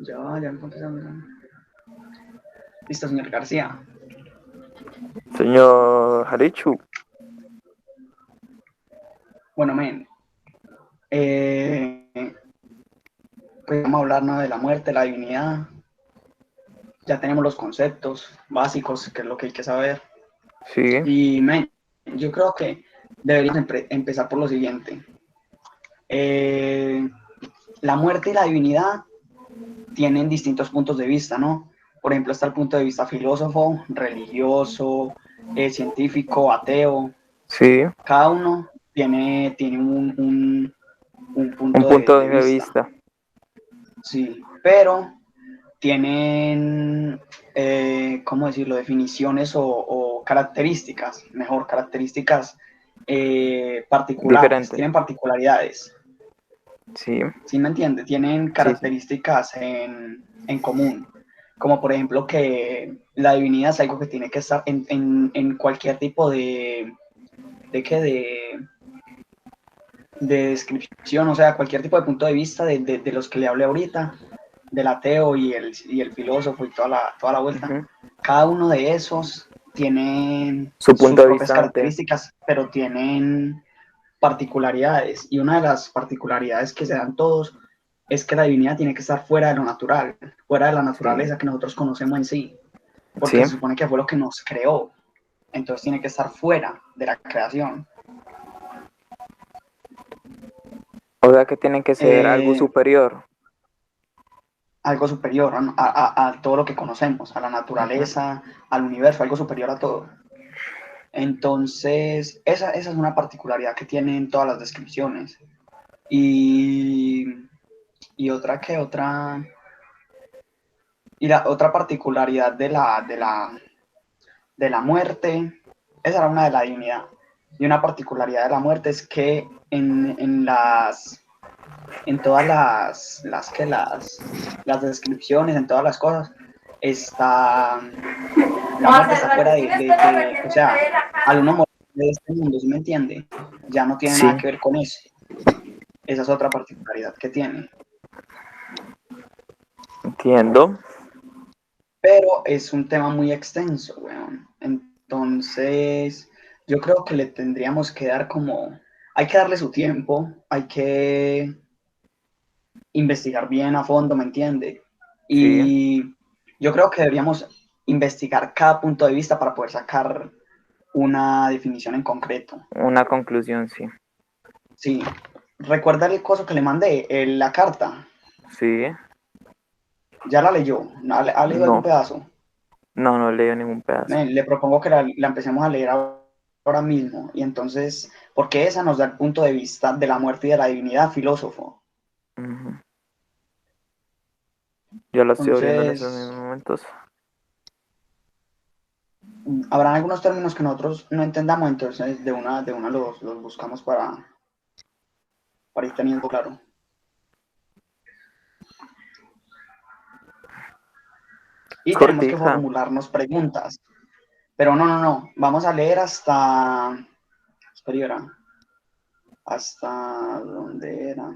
Ya encontré. Listo, señor García. Señor Harichu, Bueno, men, eh, pues vamos a hablar, ¿no?, de la muerte, la divinidad. Ya tenemos los conceptos básicos, que es lo que hay que saber. sí, Y, men, yo creo que deberíamos empezar por lo siguiente. Eh, la muerte y la divinidad tienen distintos puntos de vista, ¿no? Por ejemplo, está el punto de vista filósofo, religioso, científico, ateo. sí, Cada uno tiene un un punto punto de de vista, vista. sí, pero tienen, ¿cómo decirlo?, definiciones o características, mejor, características particulares, Diferentes. tienen particularidades, Sí, ¿sí me entiende? Tienen sí, sí. características en común, como por ejemplo que la divinidad es algo que tiene que estar en cualquier tipo de, que de descripción, o sea, cualquier tipo de punto de vista de los que le hablé ahorita, del ateo y el filósofo y toda la vuelta. Ujú. Cada uno de esos tienen Su punto sus de propias vista ante. características, pero tienen particularidades. Y una de las particularidades que se dan todos es que la divinidad tiene que estar fuera de lo natural, fuera de la Sí, naturaleza que nosotros conocemos en sí, sí. porque se supone que fue lo que nos creó. Entonces tiene que estar fuera de la creación. O sea que tienen que ser algo Eh, superior. algo superior a todo lo que conocemos, a la Ujú. naturaleza, al universo, algo superior a todo. Entonces, esa es una particularidad que tienen todas las descripciones. Y, y la otra particularidad de la muerte, esa era una de la divinidad. Y una particularidad de la muerte es que en todas las descripciones, en todas las cosas, está, la muerte está fuera o sea, al uno morir de este mundo, ¿sí me entiende? Ya no tiene Sí, nada que ver con eso. Esa es otra particularidad que tiene. entiendo. Pero es un tema muy extenso, weón. Entonces, yo creo que le tendríamos que dar hay que darle su tiempo, hay que investigar bien a fondo, ¿me entiende? Sí, Y yo creo que deberíamos investigar cada punto de vista para poder sacar una definición en concreto. una conclusión, sí. Sí, recuerda el coso que le mandé, la carta, Sí, ya la leyó, ha leído algún no, pedazo. no leí ningún pedazo. Le propongo que la empecemos a leer ahora mismo, y entonces, porque esa nos da el punto de vista de la muerte y de la divinidad filósofo. Ujú. Yo lo estoy abriendo en esos Entonces, mismos momentos. habrán algunos términos que nosotros no entendamos, entonces de una los buscamos para ir teniendo claro. Es Y tenemos que cortica. formularnos preguntas. Pero no, vamos a leer espera, ¿hasta dónde era?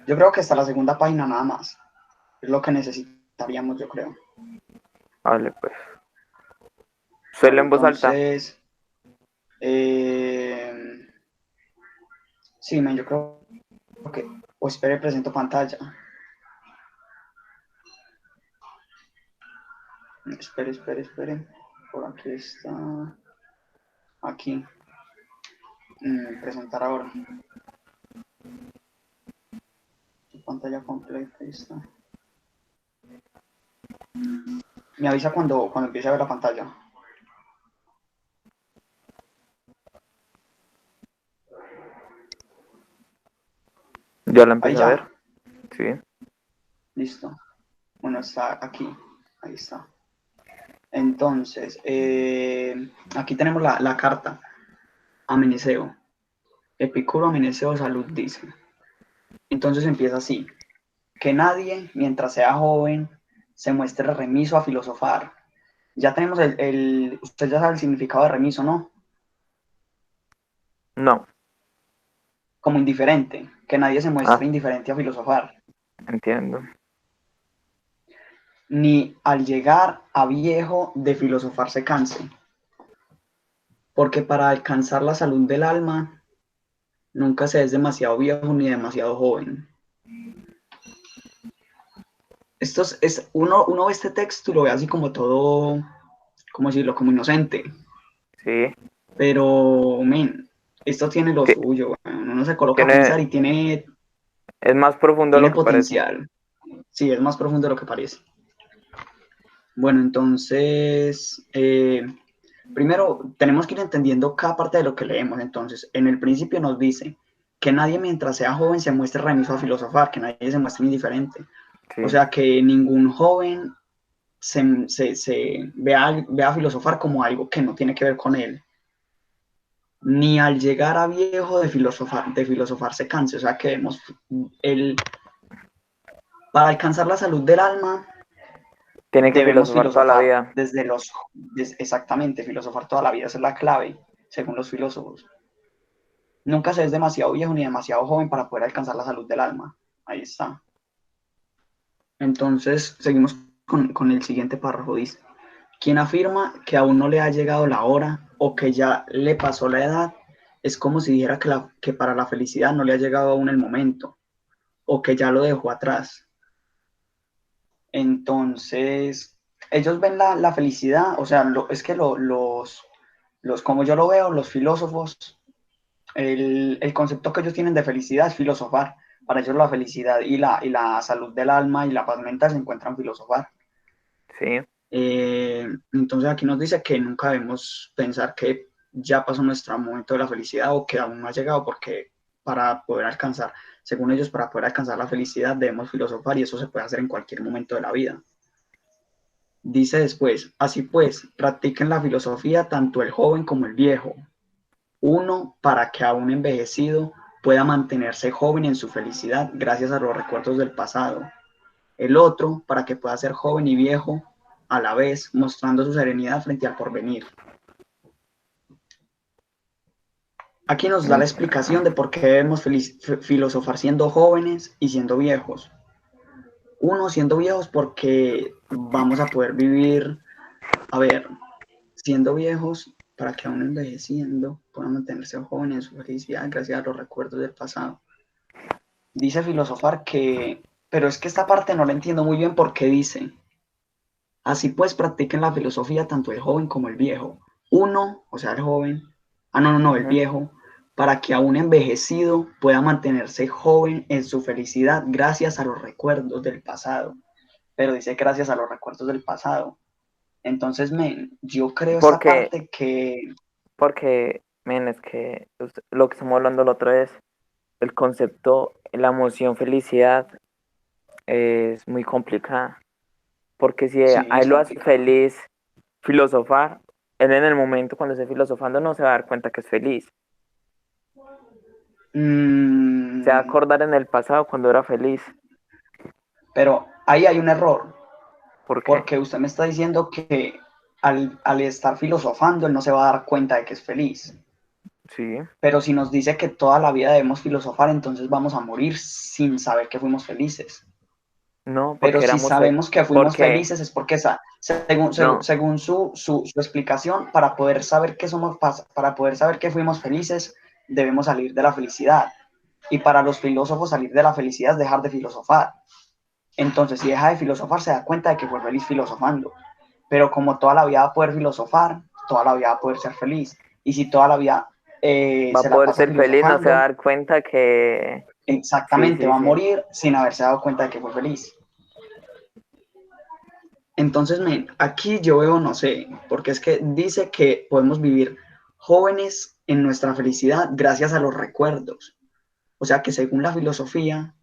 Yo creo que hasta la segunda página nada más. Es lo que necesitaríamos, yo creo. Vale, pues. Bueno, Suele en voz alta. entonces, eh, sí, yo creo que, o espere, presento pantalla. Espere. Por aquí está. Aquí. Presentar ahora. Pantalla completa, ahí está. Me avisa cuando empiece a ver la pantalla. Ya la Ahí empecé a ver. ya. Sí. Listo. Bueno, está aquí. Ahí está. Entonces, aquí tenemos la carta a Meneceo. Epicuro a Meneceo Salud dice. Entonces empieza así. Que nadie, mientras sea joven, se muestre remiso a filosofar. Ya tenemos usted ya sabe el significado de remiso, ¿no? No. Como indiferente. Que nadie se Ah, muestre indiferente a filosofar. entiendo. ni al llegar a viejo de filosofar se canse, porque para alcanzar la salud del alma nunca se es demasiado viejo ni demasiado joven. Uno ve este texto y lo ve así como todo, ¿cómo decirlo? Como inocente. Sí. Pero, men, esto tiene lo Ti- suyo. Uno se coloca a Tiene, pensar y es más profundo de tiene lo que parece. potencial. Sí, es más profundo de lo que parece. Bueno, entonces, primero tenemos que ir entendiendo cada parte de lo que leemos. Entonces, en el principio nos dice que nadie mientras sea joven se muestre remiso a filosofar, que nadie se muestre indiferente. Sí. O sea, que ningún joven se vea filosofar como algo que no tiene que ver con él. Ni al llegar a viejo de filosofar se canse. O sea, que el, para alcanzar la salud del alma Tiene que debemos filosofar toda la filosofar vida. exactamente, filosofar toda la vida, esa es la clave, según los filósofos. Nunca se es demasiado viejo ni demasiado joven para poder alcanzar la salud del alma. Ahí está. Entonces, seguimos con el siguiente párrafo. Dice, quien afirma que aún no le ha llegado la hora o que ya le pasó la edad, es como si dijera que para la felicidad no le ha llegado aún el momento o que ya lo dejó atrás. Entonces, ellos ven la felicidad, o sea, es que como yo lo veo, los filósofos, el concepto que ellos tienen de felicidad es filosofar. Para ellos la felicidad y la salud del alma y la paz mental se encuentran en filosofar. Sí. Entonces aquí nos dice que nunca debemos pensar que ya pasó nuestro momento de la felicidad o que aún no ha llegado, porque para poder alcanzar, según ellos, para poder alcanzar la felicidad debemos filosofar y eso se puede hacer en cualquier momento de la vida. Dice después, así pues, practiquen la filosofía tanto el joven como el viejo. Uno, para que aún envejecido pueda mantenerse joven en su felicidad gracias a los recuerdos del pasado. El otro, para que pueda ser joven y viejo a la vez, mostrando su serenidad frente al porvenir. Aquí nos da la explicación de por qué debemos filosofar siendo jóvenes y siendo viejos. Uno, siendo viejos porque vamos a poder vivir, a ver, siendo viejos para que aún envejeciendo puedan mantenerse jóvenes en su felicidad gracias a los recuerdos del pasado. Dice filosofar que, pero es que esta parte no la entiendo muy bien porque dice, así pues practiquen la filosofía tanto el joven como el viejo. Uno, o sea, el joven, no, el Ujú. viejo, para que aún envejecido pueda mantenerse joven en su felicidad gracias a los recuerdos del pasado. Pero dice gracias a los recuerdos del pasado. Entonces, yo creo esta Porque, parte que men, es que lo que estamos hablando la otra vez, el concepto, la emoción felicidad es muy complicada. Porque si sí, a es él lo hace complicado. feliz filosofar, él en el momento cuando esté filosofando no se va a dar cuenta que es feliz. Se va a Mm, acordar en el pasado cuando era feliz. pero ahí hay un error, ¿Por qué? porque usted me está diciendo que al estar filosofando, él no se va a dar cuenta de que es feliz. Sí. Pero si nos dice que toda la vida debemos filosofar, entonces vamos a morir sin saber que fuimos felices. No, Pero porque si éramos sabemos que fuimos porque felices es porque según, no, según su explicación, para poder saber que para poder saber que fuimos felices, debemos salir de la felicidad. Y para los filósofos salir de la felicidad es dejar de filosofar. Entonces, si deja de filosofar, se da cuenta de que fue feliz filosofando. Pero como toda la vida va a poder filosofar, toda la vida va a poder ser feliz. Y si toda la vida va a se la poder pasa ser feliz, no se va a filosofando, dar cuenta que sí, exactamente sí, va a sí. morir sin haberse dado cuenta de que fue feliz. Entonces, aquí yo veo, no sé, porque es que dice que podemos vivir jóvenes en nuestra felicidad gracias a los recuerdos. O sea que según la filosofía,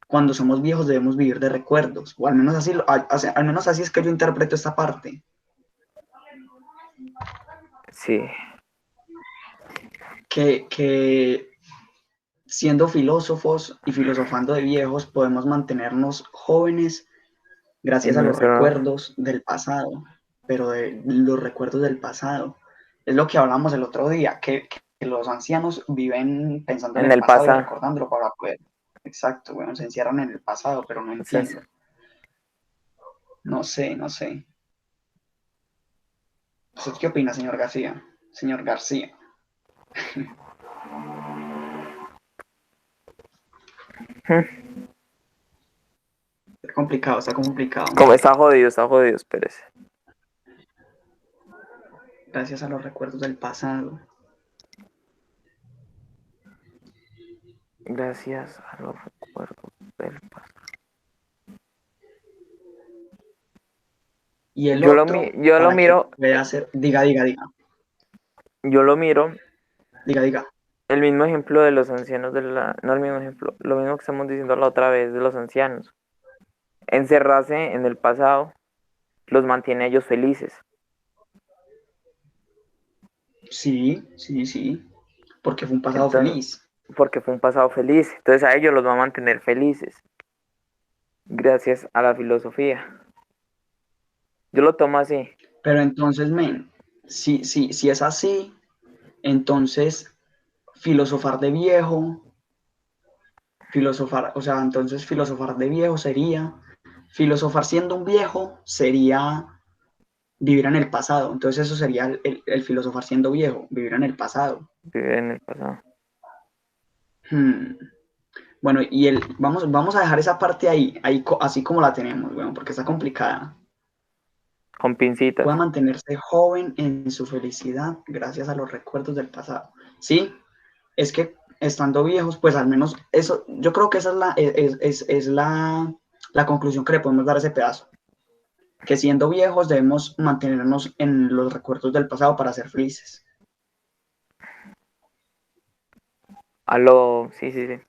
cuando somos viejos debemos vivir de recuerdos, o al menos al menos así es que yo interpreto esta parte, Sí. que siendo filósofos y filosofando de viejos podemos mantenernos jóvenes gracias En a los nuestro recuerdos del pasado, pero de los recuerdos del pasado. Es lo que hablamos el otro día, que los ancianos viven pensando en en el el pasado y pasado. recordándolo para poder. Exacto, bueno, se encierran en el pasado, pero no O sea, entiendo. No sé, no sé. ¿Usted qué opina, señor García? Señor García. Está complicado, está complicado. Como está jodido, espérese. Gracias a los recuerdos del pasado. Gracias a los recuerdos del pasado. Y el otro, Yo lo para que miro, pueda hacer, diga, diga, diga, yo lo miro, diga, diga. el mismo ejemplo de los ancianos no el mismo ejemplo, lo mismo que estamos diciendo la otra vez de los ancianos. Encerrarse en el pasado los mantiene a ellos felices. Sí, sí, sí. Porque fue un pasado Entonces, feliz. porque fue un pasado feliz. Entonces a ellos los va a mantener felices. Gracias a la filosofía. Yo lo tomo así. Pero entonces, men, si es así, entonces filosofar de viejo, filosofar, o sea, entonces filosofar de viejo sería, filosofar siendo un viejo sería vivir en el pasado. Entonces eso sería el filosofar siendo viejo, vivir en el pasado. Vivir en el pasado. Hmm. Bueno, vamos a dejar esa parte ahí así como la tenemos, bueno, porque está complicada. Con pincitas. Pueda mantenerse joven en su felicidad gracias a los recuerdos del pasado. Sí, es que estando viejos, pues al menos eso, yo creo que esa es la conclusión que le podemos dar a ese pedazo. Que siendo viejos debemos mantenernos en los recuerdos del pasado para ser felices. Sí, sí, sí.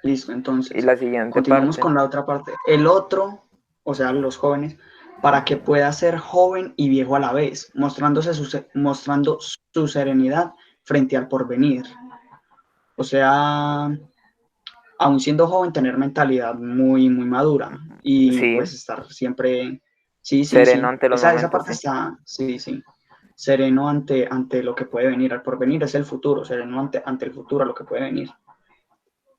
Listo, Y entonces, la siguiente continuamos parte. con la otra parte. El otro, o sea, los jóvenes, para que pueda ser joven y viejo a la vez, mostrando su serenidad frente al porvenir. O sea, aún siendo joven, tener mentalidad muy, muy madura y Sí, pues estar siempre, sí, sí, sereno sí, ante los esa momentos, parte sí. está, sí, sí, sereno ante lo que puede venir, el porvenir es el futuro, sereno ante el futuro, lo que puede venir.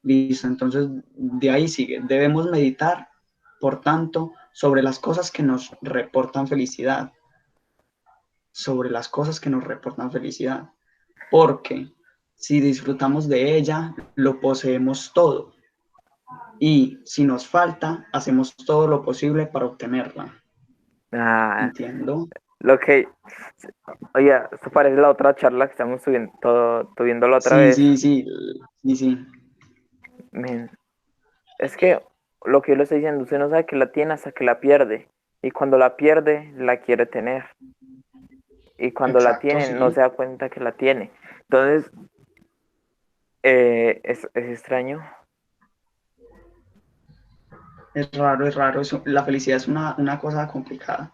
Listo, entonces de ahí sigue, debemos meditar, por tanto, sobre las cosas que nos reportan felicidad, sobre las cosas que nos reportan felicidad, porque si disfrutamos de ella, lo poseemos todo. Y si nos falta, hacemos todo lo posible para obtenerla. Ah, Entiendo. lo que, oye, esto parece la otra charla que estamos tuviendo la otra Sí, vez. sí, sí, sí, sí. Men, es que lo que yo le estoy diciendo, usted no sabe que la tiene hasta que la pierde. Y cuando la pierde, la quiere tener. Y cuando la Exacto, tiene, no sí. se da cuenta que la tiene. Entonces, es extraño. Es raro, es raro. La felicidad es una cosa complicada.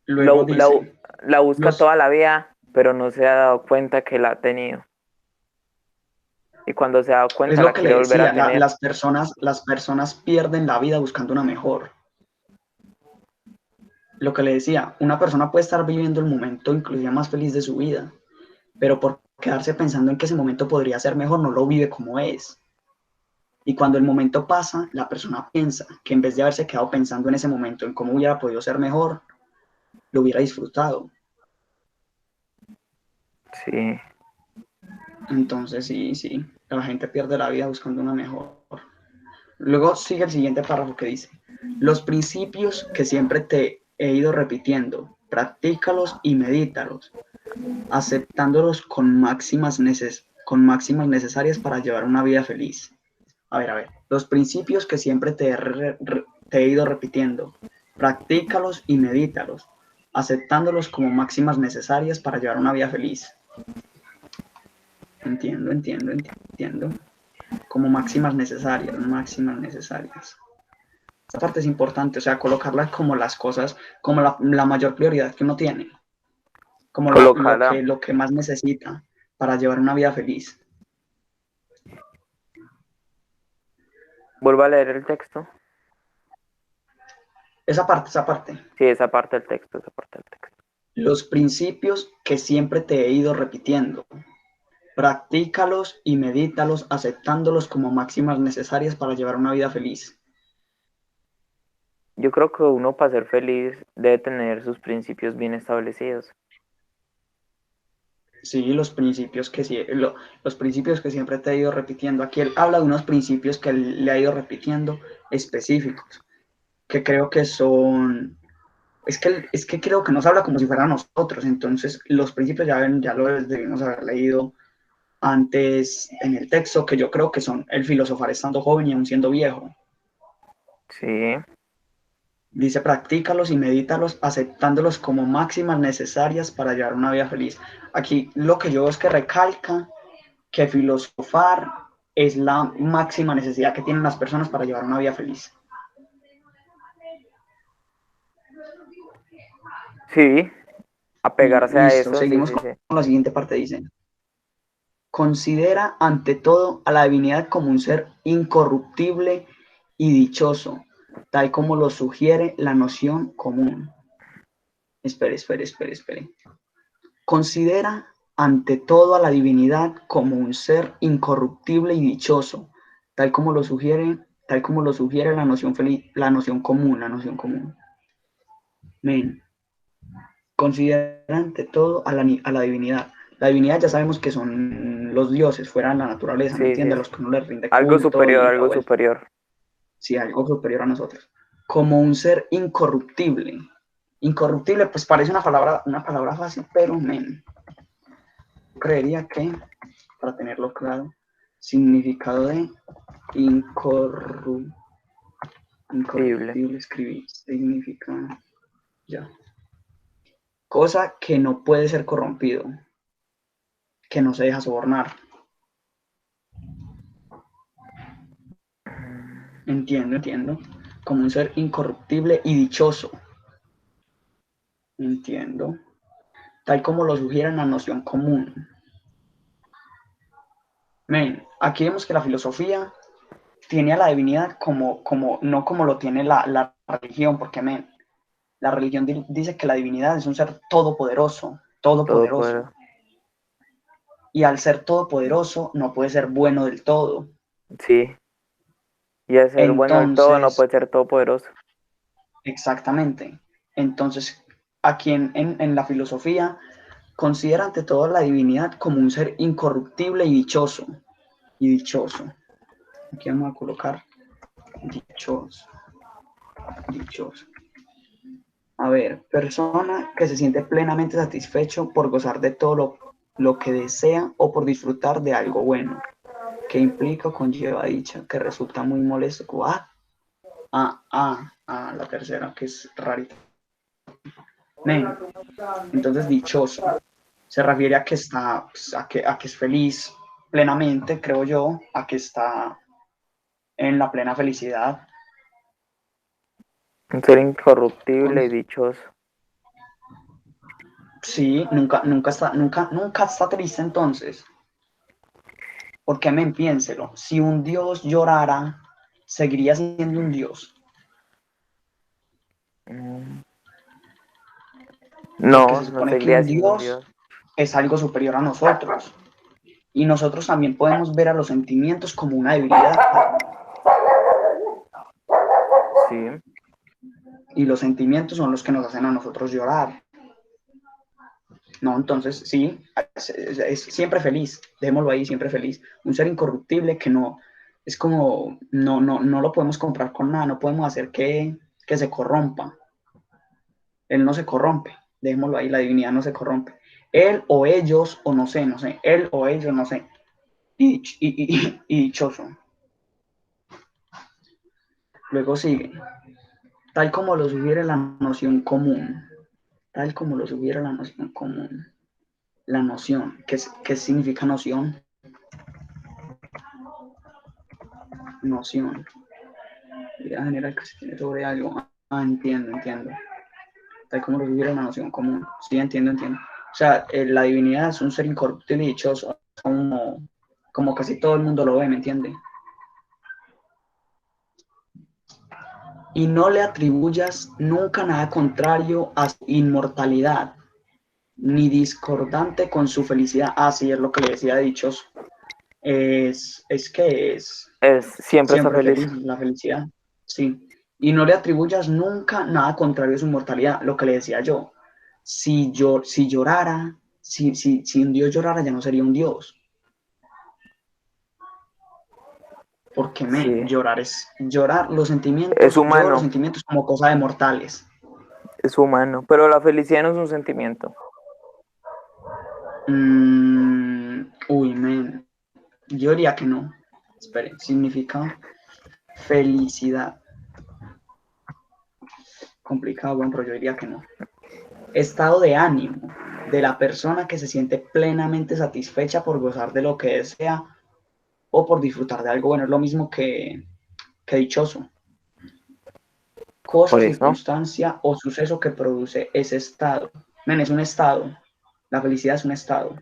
La, Luego la, dice, la busca los, toda la vida, pero no se ha dado cuenta que la ha tenido. Y cuando se ha dado es cuenta, lo la que le quiere volver a decía, tener. las personas pierden la vida buscando una mejor. Lo que le decía, una persona puede estar viviendo el momento inclusive más feliz de su vida, pero por quedarse pensando en que ese momento podría ser mejor, no lo vive como es. Y cuando el momento pasa, la persona piensa que en vez de haberse quedado pensando en ese momento, en cómo hubiera podido ser mejor, lo hubiera disfrutado. Sí. Entonces, sí, sí, la gente pierde la vida buscando una mejor. Luego sigue el siguiente párrafo que dice, los principios que siempre te he ido repitiendo, practícalos y medítalos, aceptándolos con máximas necesarias para llevar una vida feliz. A ver, los principios que siempre te he ido repitiendo, practícalos y medítalos, aceptándolos como máximas necesarias para llevar una vida feliz. Entiendo, entiendo, entiendo. Como máximas necesarias, máximas necesarias. Esta parte es importante, o sea, colocarlas como las cosas, como la mayor prioridad que uno tiene, como Colocarla. lo que más necesita para llevar una vida feliz. Vuelvo a leer el texto. Esa parte. Sí, esa parte del texto, esa parte del texto. Los principios que siempre te he ido repitiendo, practícalos y medítalos aceptándolos como máximas necesarias para llevar una vida feliz. yo creo que uno para ser feliz debe tener sus principios bien establecidos. Sí, los principios que siempre te he ido repitiendo. Aquí él habla de unos principios que él le ha ido repitiendo específicos, que creo que son, es que creo que nos habla como si fueran nosotros, entonces los principios ya lo debimos haber leído antes en el texto, que yo creo que son el filosofar estando joven y aún siendo viejo. Sí, Dice, practícalos y medítalos aceptándolos como máximas necesarias para llevar una vida feliz. Aquí lo que yo veo es que recalca que filosofar es la máxima necesidad que tienen las personas para llevar una vida feliz. sí, apegarse a Listo, eso, sí, seguimos sí, con sí. la siguiente parte, dice. Considera ante todo a la divinidad como un ser incorruptible y dichoso, tal como lo sugiere la noción común. Espere. Considera ante todo a la divinidad como un ser incorruptible y dichoso, tal como lo sugiere la noción común. Men, considera ante todo a la divinidad. La divinidad ya sabemos que son los dioses fuera de la naturaleza, ¿me Sí, sí, entiendes? A sí. los que uno les rinde culto y la Algo vuelta. superior. Sí, algo superior a nosotros. Como un ser incorruptible. Incorruptible, pues parece una palabra fácil, pero men, creería que, para tenerlo claro, significado de incorruptible, Posible. escribí, significa ya. Cosa que no puede ser corrompido, que no se deja sobornar. Entiendo. Como un ser incorruptible y dichoso. Entiendo. Tal como lo sugiere la noción común. Men, aquí vemos que la filosofía tiene a la divinidad no como lo tiene la religión, porque, men, la religión dice que la divinidad es un ser Todo todopoderoso. puedo. Y al ser todopoderoso no puede ser bueno del todo. Sí. Y al ser bueno del todo no Entonces, puede ser todopoderoso. exactamente. Entonces, aquí en la filosofía considera ante todo la divinidad como un ser incorruptible y dichoso. Y dichoso. Aquí vamos a colocar dichoso. Dichoso. A ver, persona que se siente plenamente satisfecho por gozar de todo lo que desea o por disfrutar de algo bueno, que implica o conlleva dicha, que resulta muy molesto. La tercera, que es rarita. Men, entonces dichoso, se refiere a que está, pues, a que es feliz plenamente, creo yo, a que está en la plena felicidad. Un ser incorruptible Con, y dichoso. sí, nunca está triste entonces. Porque men, piénselo, si un dios llorara, seguiría siendo un dios. Mm, Porque no, se no supone que seguiría un siendo un dios dios. es algo superior a nosotros. Y nosotros también podemos ver a los sentimientos como una debilidad. Sí. Y los sentimientos son los que nos hacen a nosotros llorar. No, entonces sí, es siempre feliz, démoslo ahí, siempre feliz. Un ser incorruptible que no, es como, no lo podemos comprar con nada, no podemos hacer que se corrompa. Él no se corrompe, démoslo ahí, la divinidad no se corrompe. Él o ellos, o no sé, él o ellos, no sé. Y dichoso. Luego sigue, tal como lo sugiere la noción común, tal como lo sugiere la noción común. La noción, ¿qué significa noción? Noción. Idea general que se tiene sobre algo. Entiendo. Tal como lo sugiere la noción común. Sí, entiendo. O sea, la divinidad es un ser incorruptible y dichoso, como casi todo el mundo lo ve, ¿me entiende? Y no le atribuyas nunca nada contrario a su inmortalidad, ni discordante con su felicidad. Sí, es lo que le decía dichoso. Es que es Siempre está siempre feliz. feliz, la felicidad. Sí. Y no le atribuyas nunca nada contrario a su inmortalidad, lo que le decía yo. Si llorara, si un Dios llorara, ya no sería un Dios. Porque Sí, llorar, los es sentimientos, yo los humano, sentimientos como cosa de mortales. es humano, pero la felicidad no es un sentimiento. Uy, men, yo diría que no. Espere, significa felicidad. Complicado, bueno, pero yo diría que no. Estado de ánimo de la persona que se siente plenamente satisfecha por gozar de lo que desea o por disfrutar de algo bueno. Es lo mismo que dichoso. Cosa, Por eso, circunstancia o suceso que produce ese estado. Men, es un estado. La felicidad es un estado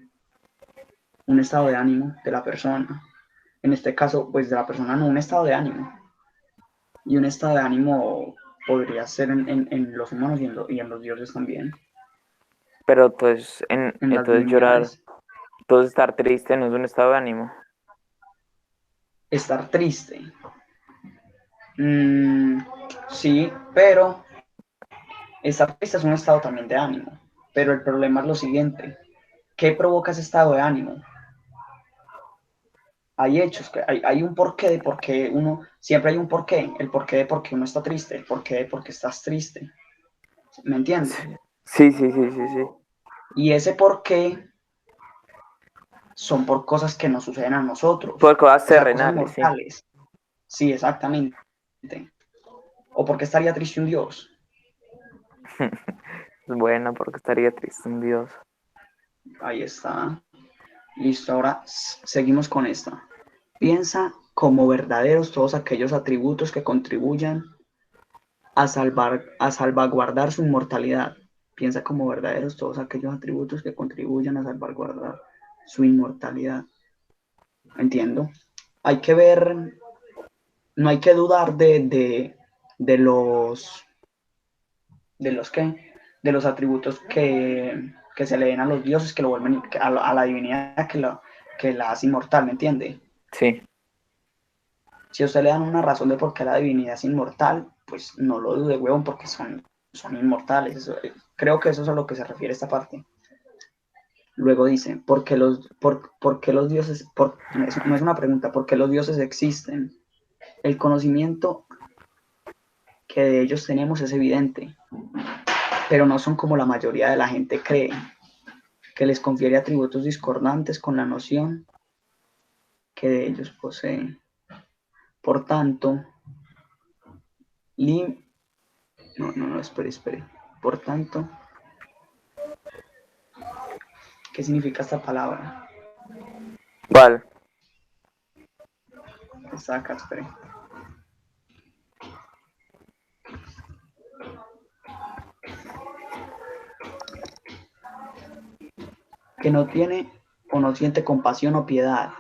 de ánimo de la persona. En este caso, pues de la persona no, un estado de ánimo. Y un estado de ánimo podría ser en los humanos y en los dioses también, pero pues, en las entonces llorar, divinidades. entonces estar triste no es un estado de ánimo. Estar triste. Mm, sí, pero estar triste es un estado también de ánimo. Pero el problema es lo siguiente. ¿Qué provoca ese estado de ánimo? Hay hechos, hay un porqué de por qué uno, siempre hay un porqué, el porqué de por qué uno está triste, el porqué de por qué estás triste, ¿me entiendes? Sí, sí, sí, sí, sí. Y ese porqué son por cosas que nos suceden a nosotros, Por cosas o sea, cosas terrenales, sí. mortales, sí, exactamente. ¿O por qué estaría triste un Dios? Bueno, porque estaría triste un Dios. Ahí está. Listo, ahora seguimos con esta. Piensa como verdaderos todos aquellos atributos que contribuyan a salvaguardar su inmortalidad. Piensa como verdaderos todos aquellos atributos que contribuyan a salvaguardar su inmortalidad. Entiendo. Hay que ver, no hay que dudar de de los atributos que se le den a los dioses que lo vuelven a la divinidad que la hace inmortal, ¿me entiende? Sí, Si a usted le dan una razón de por qué la divinidad es inmortal, pues no lo dude, huevón, porque son inmortales. Creo que eso es a lo que se refiere esta parte. Luego dice, por qué los dioses, no es una pregunta, ¿por qué los dioses existen? El conocimiento que de ellos tenemos es evidente, pero no son como la mayoría de la gente cree, que les confiere atributos discordantes con la noción que de ellos poseen. Por tanto, li, no, espere. Por tanto, ¿qué significa esta palabra? ¿cuál? Está acá, espere. Que no tiene o no siente compasión o piedad.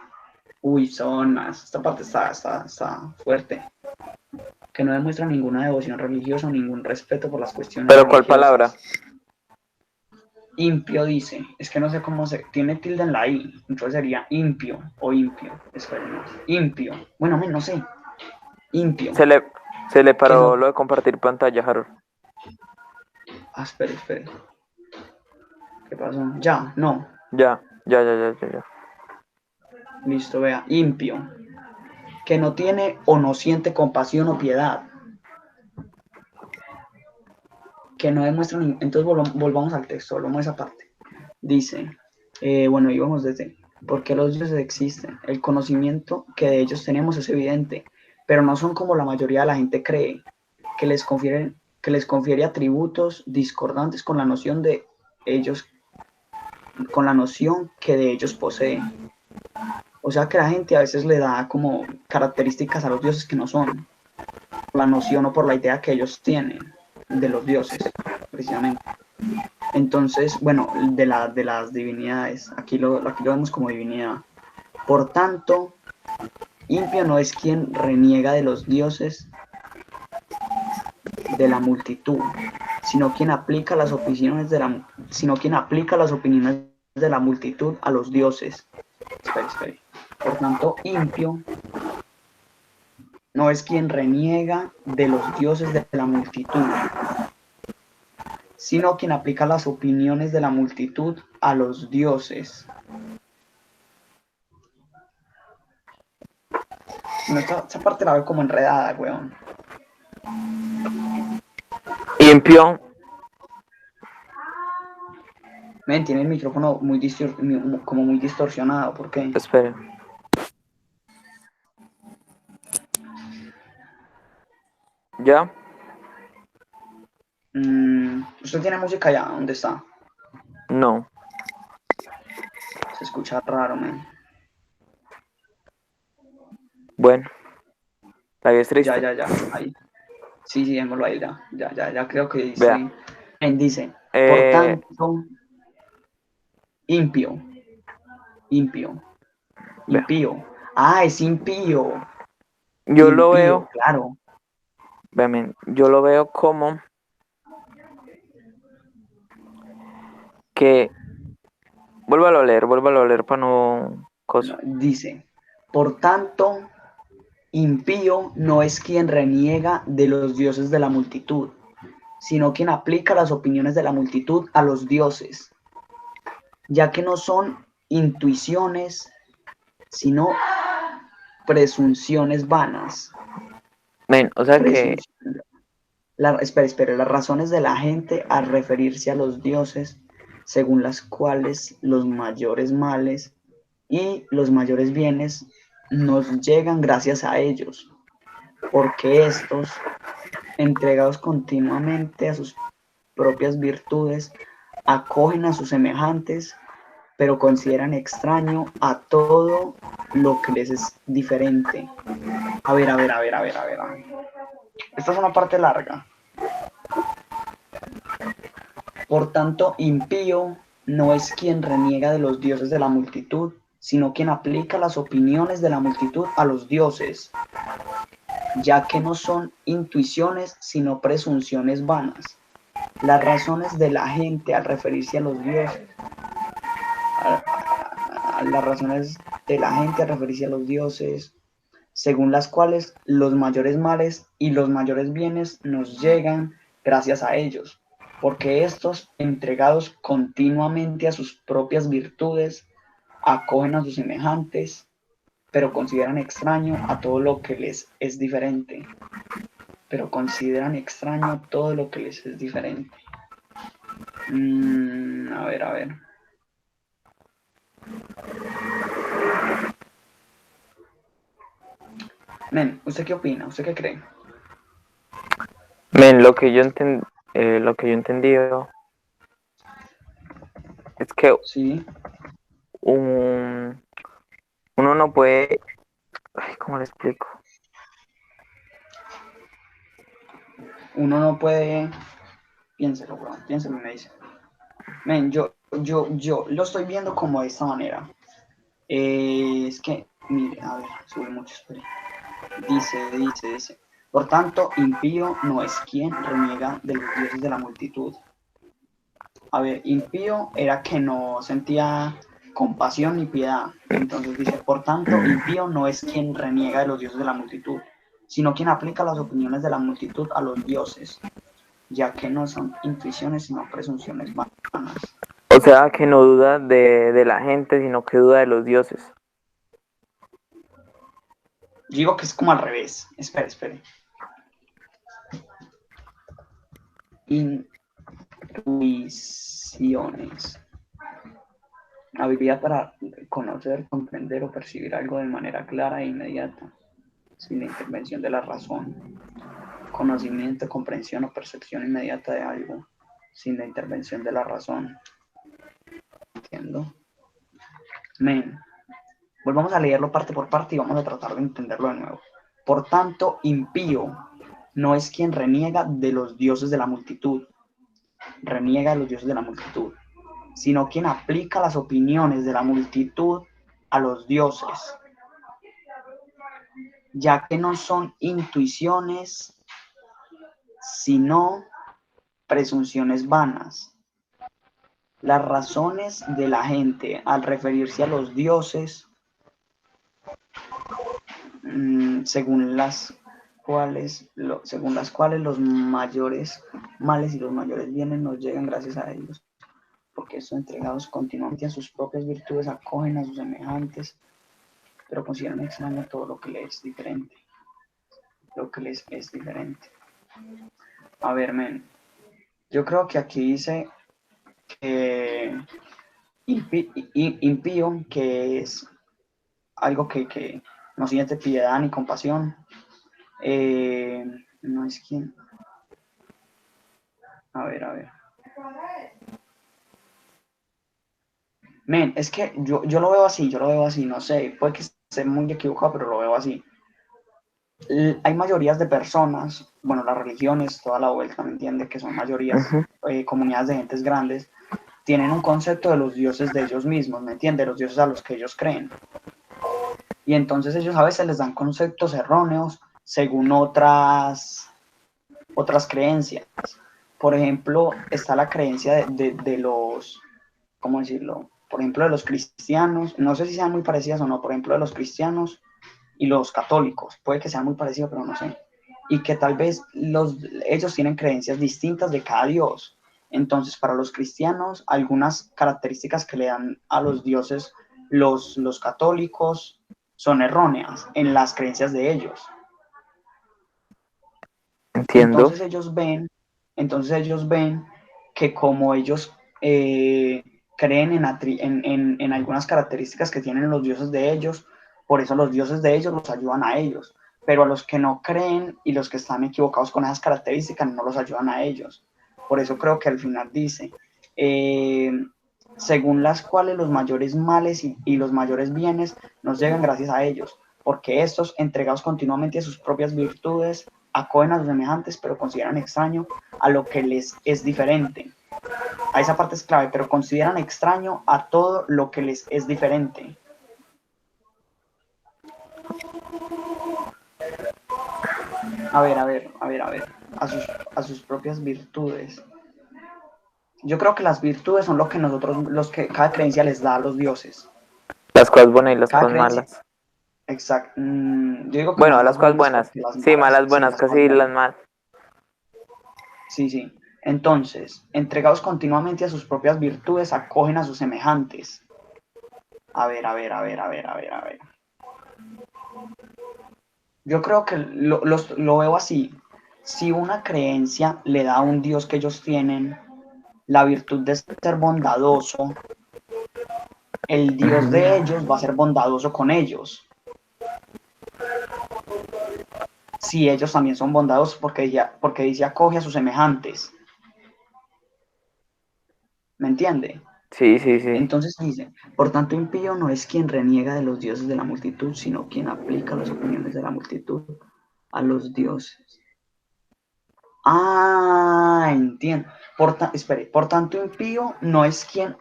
Uy, zonas. Esta parte está fuerte. Que no demuestra ninguna devoción religiosa o ningún respeto por las cuestiones ¿Pero cuál palabra? religiosas. Impio dice, es que no sé cómo se, tiene tilde en la I, entonces sería impio o impio. Esperemos. Impio. Bueno, no sé. Impio. Se le, se le Que paró no. lo de compartir pantalla, Harold. Ah, espere. ¿Qué pasó? Ya, no. Ya, ya, ya, ya, ya, ya. Listo, vea. Impio. Que no tiene o no siente compasión o piedad. Que no demuestra. Entonces volvamos al texto, volvamos a esa parte. Dice, bueno, íbamos desde, ¿por qué los dioses existen? El conocimiento que de ellos tenemos es evidente, pero no son como la mayoría de la gente cree, que les confiere atributos discordantes con la noción de ellos, con la noción que de ellos poseen. O sea que la gente a veces le da como características a los dioses que no son, por la noción o por la idea que ellos tienen de los dioses, precisamente. Entonces, bueno, de las divinidades, aquí lo vemos como divinidad. Por tanto, impio no es quien reniega de los dioses de la multitud, sino quien aplica las opiniones de la multitud a los dioses. Espere. Por tanto, impio no es quien reniega de los dioses de la multitud, sino quien aplica las opiniones de la multitud a los dioses. No, esta parte la veo como enredada, weón. Impío. Men, tiene el micrófono como muy distorsionado, ¿por qué? Espere. ¿Ya? ¿Usted tiene música allá? ¿Dónde está? No. Se escucha raro, men. Bueno. ¿La vida es triste? Ya. Ahí. Sí, démoslo ahí, ya creo que Vea. sí. Dice, por tanto, impío. Vea. Ah, es impío. Yo lo veo, claro. vean, yo lo veo como que, vuélvalo a leer para no cosa. Dice, por tanto, impío no es quien reniega de los dioses de la multitud, sino quien aplica las opiniones de la multitud a los dioses, ya que no son intuiciones, sino presunciones vanas. Men, o sea que, Espera, las razones de la gente al referirse a los dioses, según las cuales los mayores males y los mayores bienes nos llegan gracias a ellos, porque estos, entregados continuamente a sus propias virtudes, acogen a sus semejantes, pero consideran extraño a todo lo que les es diferente. A ver. Esta es una parte larga. Por tanto, impío no es quien reniega de los dioses de la multitud, sino quien aplica las opiniones de la multitud a los dioses, ya que no son intuiciones, sino presunciones vanas. Las razones de la gente al referirse a los dioses, las razones de la gente al referirse a los dioses, según las cuales los mayores males y los mayores bienes nos llegan gracias a ellos, porque estos, entregados continuamente a sus propias virtudes, acogen a sus semejantes, pero consideran extraño a todo lo que les es diferente. A ver. Men, ¿usted qué opina? ¿Usted qué cree? men, lo que yo he entendido es que Sí. uno no puede, ¿cómo le explico? Uno no puede... Piénselo, bro, piénselo y me dice. Men, yo lo estoy viendo como de esta manera. Es que, mire, a ver, sube mucho, espere. Dice. Por tanto, impío no es quien reniega de los dioses de la multitud. A ver, impío era que no sentía compasión ni piedad. Entonces dice, por tanto, impío no es quien reniega de los dioses de la multitud, sino quien aplica las opiniones de la multitud a los dioses, ya que no son intuiciones, sino presunciones vanas. O sea, que no duda de la gente, sino que duda de los dioses. Yo digo que es como al revés. Espere. Intuiciones. Habilidad para conocer, comprender o percibir algo de manera clara e inmediata, sin la intervención de la razón. Conocimiento, comprensión o percepción inmediata de algo, sin la intervención de la razón. ¿Entiendo? Men. Volvamos a leerlo parte por parte y vamos a tratar de entenderlo de nuevo. Por tanto, impío no es quien reniega de los dioses de la multitud, sino quien aplica las opiniones de la multitud a los dioses, ya que no son intuiciones, sino presunciones vanas. Las razones de la gente al referirse a los dioses, según las según las cuales los mayores males y los mayores bienes nos llegan gracias a ellos, porque estos entregados continuamente a sus propias virtudes acogen a sus semejantes, pero consideran extraño todo lo que les es diferente. Lo que les es diferente. A ver, men, yo creo que aquí dice que impío, que es algo que no siente piedad ni compasión. No es quien. A ver. Men, es que yo lo veo así, no sé, puede que esté muy equivocado, pero lo veo así. Hay mayorías de personas, bueno, las religiones, toda la vuelta, ¿me entiende? Que son mayorías, comunidades de gentes grandes, tienen un concepto de los dioses de ellos mismos, ¿me entiende? Los dioses a los que ellos creen. Y entonces ellos a veces les dan conceptos erróneos según otras creencias. Por ejemplo, está la creencia de los, ¿cómo decirlo? Por ejemplo, de los cristianos, no sé si sean muy parecidas o no, por ejemplo, de los cristianos y los católicos, puede que sean muy parecidos, pero no sé. Y que tal vez ellos tienen creencias distintas de cada dios. Entonces, para los cristianos, algunas características que le dan a los dioses los católicos son erróneas en las creencias de ellos. Entiendo. Entonces ellos ven que como ellos creen en algunas características que tienen los dioses de ellos, por eso los dioses de ellos los ayudan a ellos, pero a los que no creen y los que están equivocados con esas características no los ayudan a ellos. Por eso creo que al final dice, según las cuales los mayores males y los mayores bienes nos llegan gracias a ellos, porque estos, entregados continuamente a sus propias virtudes, acogen a sus semejantes, pero consideran extraño a lo que les es diferente. A esa parte es clave, pero consideran extraño a todo lo que les es diferente. A ver, a sus propias virtudes. Yo creo que las virtudes son lo que los que cada creencia les da a los dioses. Las cosas buenas y las Cada cosas creencia, malas. exacto. Yo digo que Bueno, más las las cosas buenas, buenas. porque las Sí, malas, malas sí, buenas, las cosas casi las buenas. malas. Sí. Entonces, entregados continuamente a sus propias virtudes, acogen a sus semejantes. A ver. Yo creo que lo veo así. Si una creencia le da a un Dios que ellos tienen la virtud de ser bondadoso, el Dios de ellos va a ser bondadoso con ellos. Si ellos también son bondadosos, porque dice acoge a sus semejantes. ¿Me entiende? Sí. Entonces dice, por tanto impío no es quien reniega de los dioses de la multitud, sino quien aplica las opiniones de la multitud a los dioses. Ah, entiendo. Por tanto impío no es quien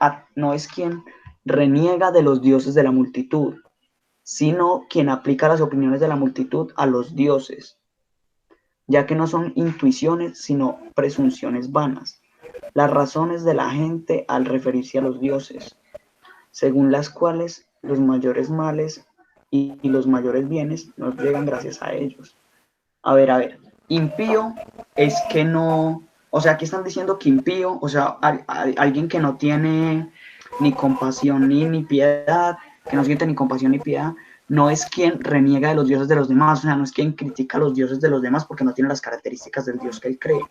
reniega de los dioses de la multitud, sino quien aplica las opiniones de la multitud a los dioses, ya que no son intuiciones, sino presunciones vanas, las razones de la gente al referirse a los dioses, según las cuales los mayores males y los mayores bienes nos llegan gracias a ellos. A ver, impío es que no, o sea, aquí están diciendo que impío, o sea, alguien que no tiene ni compasión ni piedad, que no siente ni compasión ni piedad, no es quien reniega de los dioses de los demás, o sea, no es quien critica a los dioses de los demás porque no tiene las características del Dios que él cree,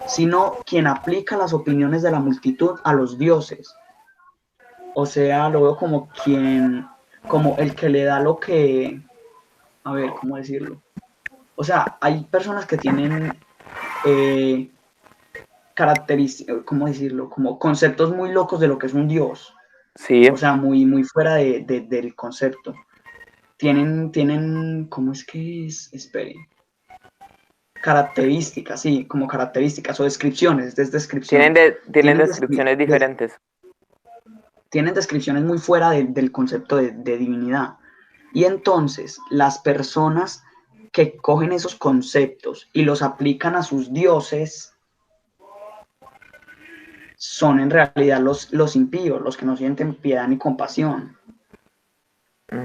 sino quien aplica las opiniones de la multitud a los dioses. O sea, lo veo como el que le da lo que, a ver, ¿cómo decirlo? O sea, hay personas que tienen características, ¿cómo decirlo? Como conceptos muy locos de lo que es un dios. Sí. O sea, muy fuera del concepto. Tienen, ¿cómo es que es? Espere. Características, sí, como características o descripciones, Tienen, descripciones. tienen descripciones diferentes. Tienen descripciones muy fuera del concepto de divinidad. Y entonces, las personas que cogen esos conceptos y los aplican a sus dioses son en realidad los impíos, los que no sienten piedad ni compasión.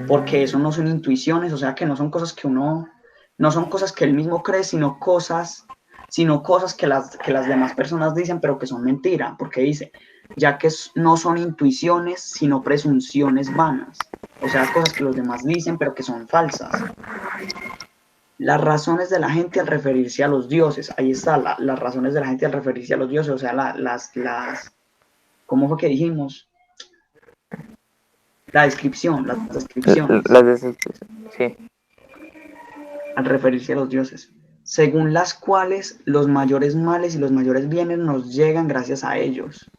Porque eso no son intuiciones, o sea que no son cosas que uno no son cosas que él mismo cree, sino cosas que las demás personas dicen, pero que son mentira, porque dice, ya que no son intuiciones, sino presunciones vanas, o sea, cosas que los demás dicen, pero que son falsas. Las razones de la gente al referirse a los dioses, ahí está, las razones de la gente al referirse a los dioses, o sea, ¿cómo fue que dijimos? Las descripciones Las de sí. al referirse a los dioses, según las cuales los mayores males y los mayores bienes nos llegan gracias a ellos.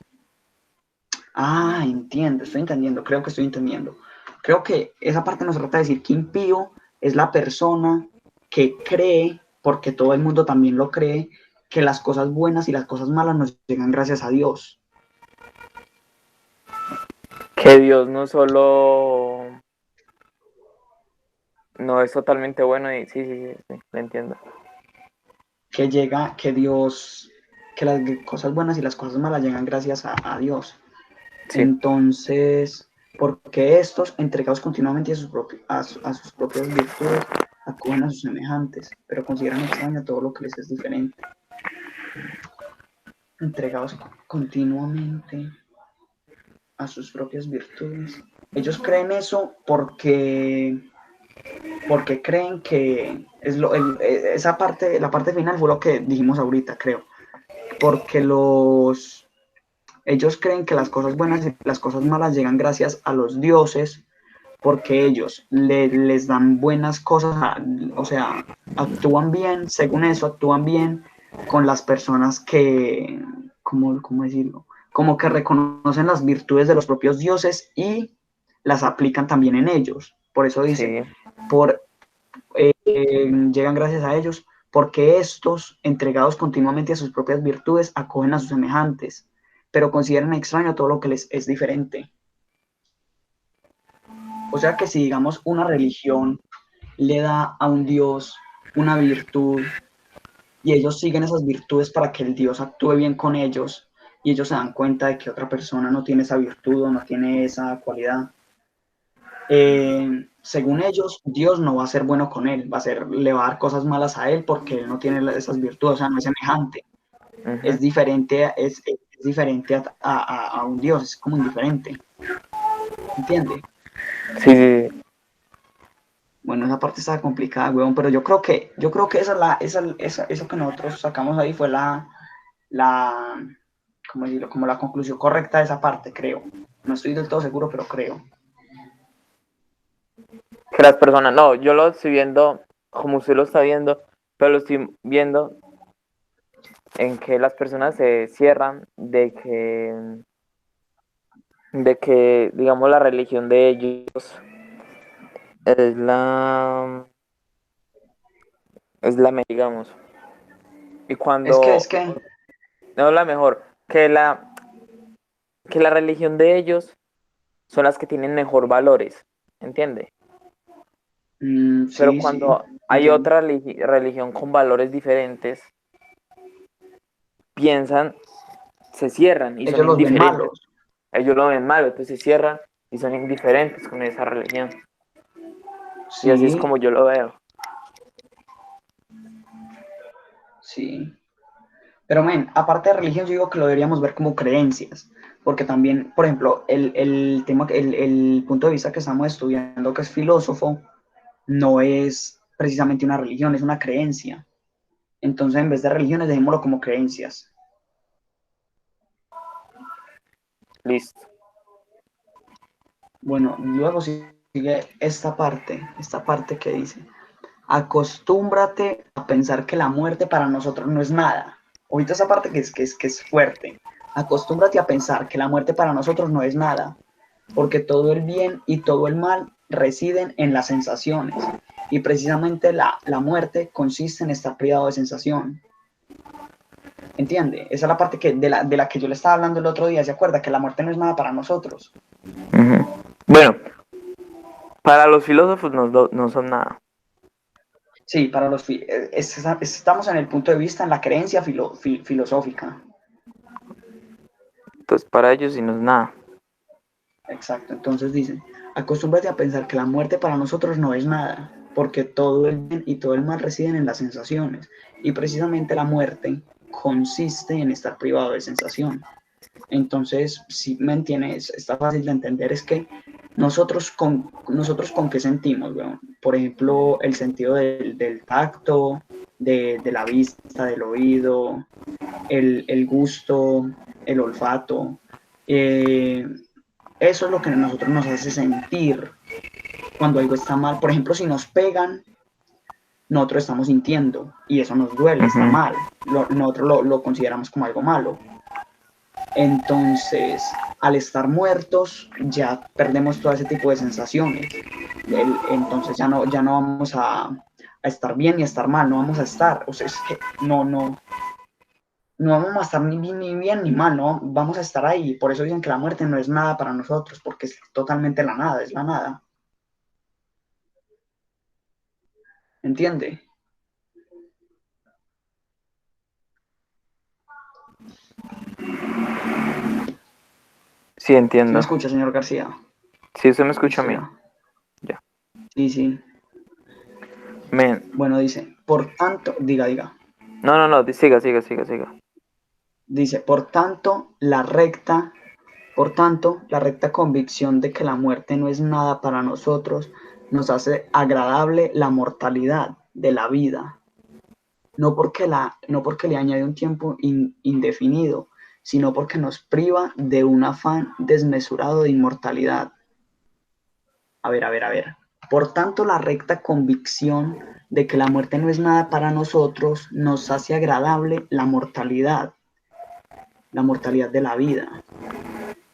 Ah, entiendo, estoy entendiendo, creo que estoy entendiendo. Creo que esa parte nos trata de decir que impío es la persona que cree, porque todo el mundo también lo cree, que las cosas buenas y las cosas malas nos llegan gracias a Dios. Que Dios no solo no es totalmente bueno y sí, lo entiendo. Que Dios, que las cosas buenas y las cosas malas llegan gracias a Dios. Sí. Entonces, porque estos, entregados continuamente a sus propias virtudes, acuden a sus semejantes, pero consideran extraño todo lo que les es diferente. Entregados continuamente a sus propias virtudes. Ellos creen eso porque creen que es esa parte, la parte final fue lo que dijimos ahorita, creo. Porque ellos creen que las cosas buenas y las cosas malas llegan gracias a los dioses, porque ellos les dan buenas cosas, o sea, actúan bien, según eso, actúan bien con las personas que, ¿cómo decirlo? Como que reconocen las virtudes de los propios dioses y las aplican también en ellos. Por eso dice, Sí. llegan gracias a ellos, porque estos, entregados continuamente a sus propias virtudes, acogen a sus semejantes, pero consideran extraño todo lo que les es diferente. O sea que si, digamos, una religión le da a un Dios una virtud y ellos siguen esas virtudes para que el Dios actúe bien con ellos y ellos se dan cuenta de que otra persona no tiene esa virtud o no tiene esa cualidad, según ellos, Dios no va a ser bueno con él, le va a dar cosas malas a él porque él no tiene esas virtudes, o sea, no es semejante, Uh-huh. es diferente a un Dios, es como indiferente, ¿entiende? Sí. Bueno, esa parte está complicada, weón, pero yo creo que eso que nosotros sacamos ahí fue la, ¿cómo decirlo? Como la conclusión correcta de esa parte, creo. No estoy del todo seguro, pero creo. Que las personas, no, yo lo estoy viendo como usted lo está viendo, pero lo estoy viendo en que las personas se cierran de que digamos la religión de ellos es la digamos. Y Es cuando que, no la mejor, que la religión de ellos son las que tienen mejor valores, ¿entiende? Pero sí, sí, cuando hay entiendo. otra religión con valores diferentes, piensan, se cierran y son Ellos los ven indiferentes. malos. Ellos lo ven malo, entonces se cierran y son indiferentes con esa religión. Y así es Sí, como yo lo veo. sí. Pero, men, aparte de religión, yo digo que lo deberíamos ver como creencias. Porque también, por ejemplo, el punto de vista que estamos estudiando, que es filósofo, no es precisamente una religión, es una creencia. Entonces, en vez de religiones, dejémoslo como creencias. Listo. Bueno, luego sigue esta parte que dice, acostúmbrate a pensar que la muerte para nosotros no es nada. Ahorita esa parte que es fuerte. Acostúmbrate a pensar que la muerte para nosotros no es nada, porque todo el bien y todo el mal residen en las sensaciones. Y precisamente la muerte consiste en estar privado de sensación. ¿Entiende? Esa es la parte de la que yo le estaba hablando el otro día. ¿Se acuerda? Que la muerte no es nada para nosotros. Uh-huh. Bueno, para los filósofos no son nada. Sí, para estamos en el punto de vista, en la creencia filosófica. Entonces para ellos sí no es nada. Exacto. Entonces dicen, acostúmbrate a pensar que la muerte para nosotros no es nada, porque todo el bien y todo el mal residen en las sensaciones, y precisamente la muerte consiste en estar privado de sensación. Entonces, si me entiendes, está fácil de entender, es que nosotros con qué sentimos, weón. Por ejemplo, el sentido del tacto, de la vista, del oído, el gusto, el olfato. eh, Eso es lo que a nosotros nos hace sentir cuando algo está mal. Por ejemplo, si nos pegan, nosotros estamos sintiendo y eso nos duele, está Ujú. mal. Nosotros lo consideramos como algo malo. Entonces, al estar muertos, ya perdemos todo ese tipo de sensaciones. Entonces ya no vamos a estar bien ni a estar mal, no vamos a estar. O sea, es que no vamos a estar ni bien ni mal, no vamos a estar ahí. Por eso dicen que la muerte no es nada para nosotros, porque es totalmente la nada, es la nada. ¿Entiende? Sí, ¿Sí me entiendo. escucha, señor García? Sí, usted me escucha a Listo mí. ya. Ya. Sí, sí. Men, Bueno, dice, por tanto, diga. no, siga. Dice, por tanto, la recta convicción de que la muerte no es nada para nosotros nos hace agradable la mortalidad de la vida, no porque le añade un tiempo indefinido, sino porque nos priva de un afán desmesurado de inmortalidad. A ver. Por tanto, la recta convicción de que la muerte no es nada para nosotros nos hace agradable la mortalidad de la vida,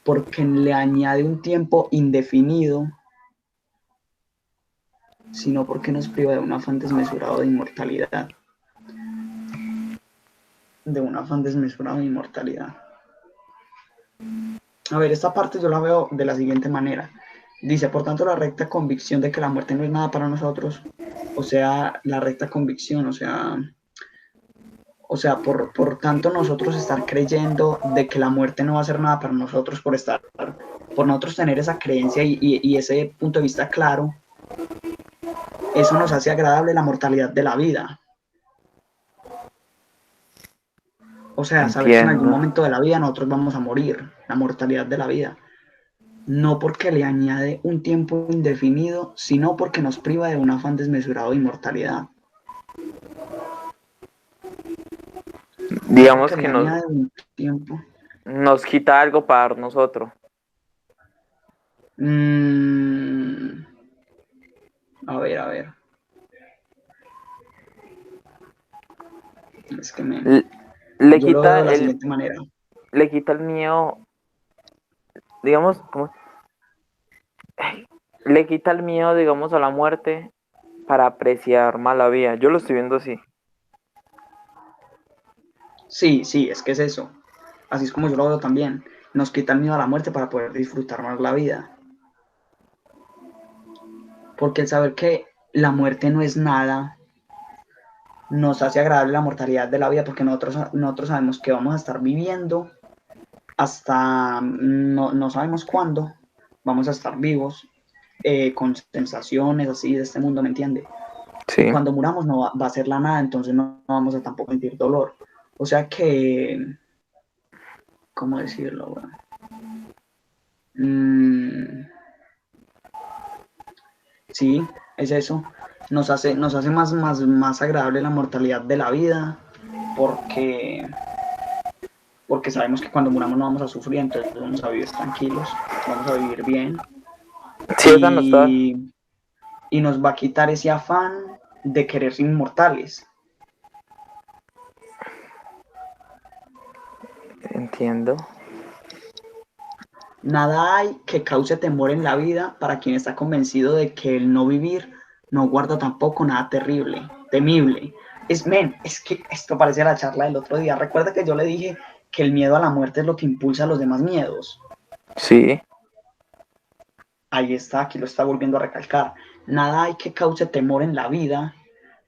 porque le añade un tiempo indefinido, sino porque nos priva de un afán desmesurado de inmortalidad. De un afán desmesurado de inmortalidad. A ver, esta parte yo la veo de la siguiente manera. Dice, por tanto, la recta convicción de que la muerte no es nada para nosotros, o sea, la recta convicción, por tanto nosotros estar creyendo de que la muerte no va a ser nada para nosotros por nosotros tener esa creencia y ese punto de vista claro, eso nos hace agradable la mortalidad de la vida. O sea, saber que en algún Entiendo. momento de la vida nosotros vamos a morir, la mortalidad de la vida. No porque le añade un tiempo indefinido, sino porque nos priva de un afán desmesurado de inmortalidad. No Digamos porque que le añade un tiempo. nos quita algo para nosotros. Mm, a ver. Es que L- le yo lo veo quita de la el, siguiente manera. le quita el miedo, digamos, le quita el miedo, digamos, a la muerte para apreciar más la vida. Yo lo estoy viendo así. Sí, es que es eso. Así es como yo lo veo también. Nos quita el miedo a la muerte para poder disfrutar más la vida. Porque el saber que la muerte no es nada nos hace agradable la mortalidad de la vida porque nosotros sabemos que vamos a estar viviendo hasta no sabemos cuándo vamos a estar vivos, con sensaciones así de este mundo, ¿me entiende? Y Sí. cuando muramos no va a ser la nada, entonces no vamos a tampoco sentir dolor. O sea que, ¿cómo decirlo? Bueno? Sí, es eso. Nos hace más agradable la mortalidad de la vida porque, porque sabemos que cuando muramos no vamos a sufrir, entonces vamos a vivir tranquilos, vamos a vivir bien Sí, esa no está. y, y nos va a quitar ese afán de querer ser inmortales. Entiendo. Nada hay que cause temor en la vida para quien está convencido de que el no vivir no guarda tampoco nada temible. Es que esto parece la charla del otro día. Recuerda que yo le dije que el miedo a la muerte es lo que impulsa los demás miedos. Sí. Ahí está, aquí lo está volviendo a recalcar. Nada hay que cause temor en la vida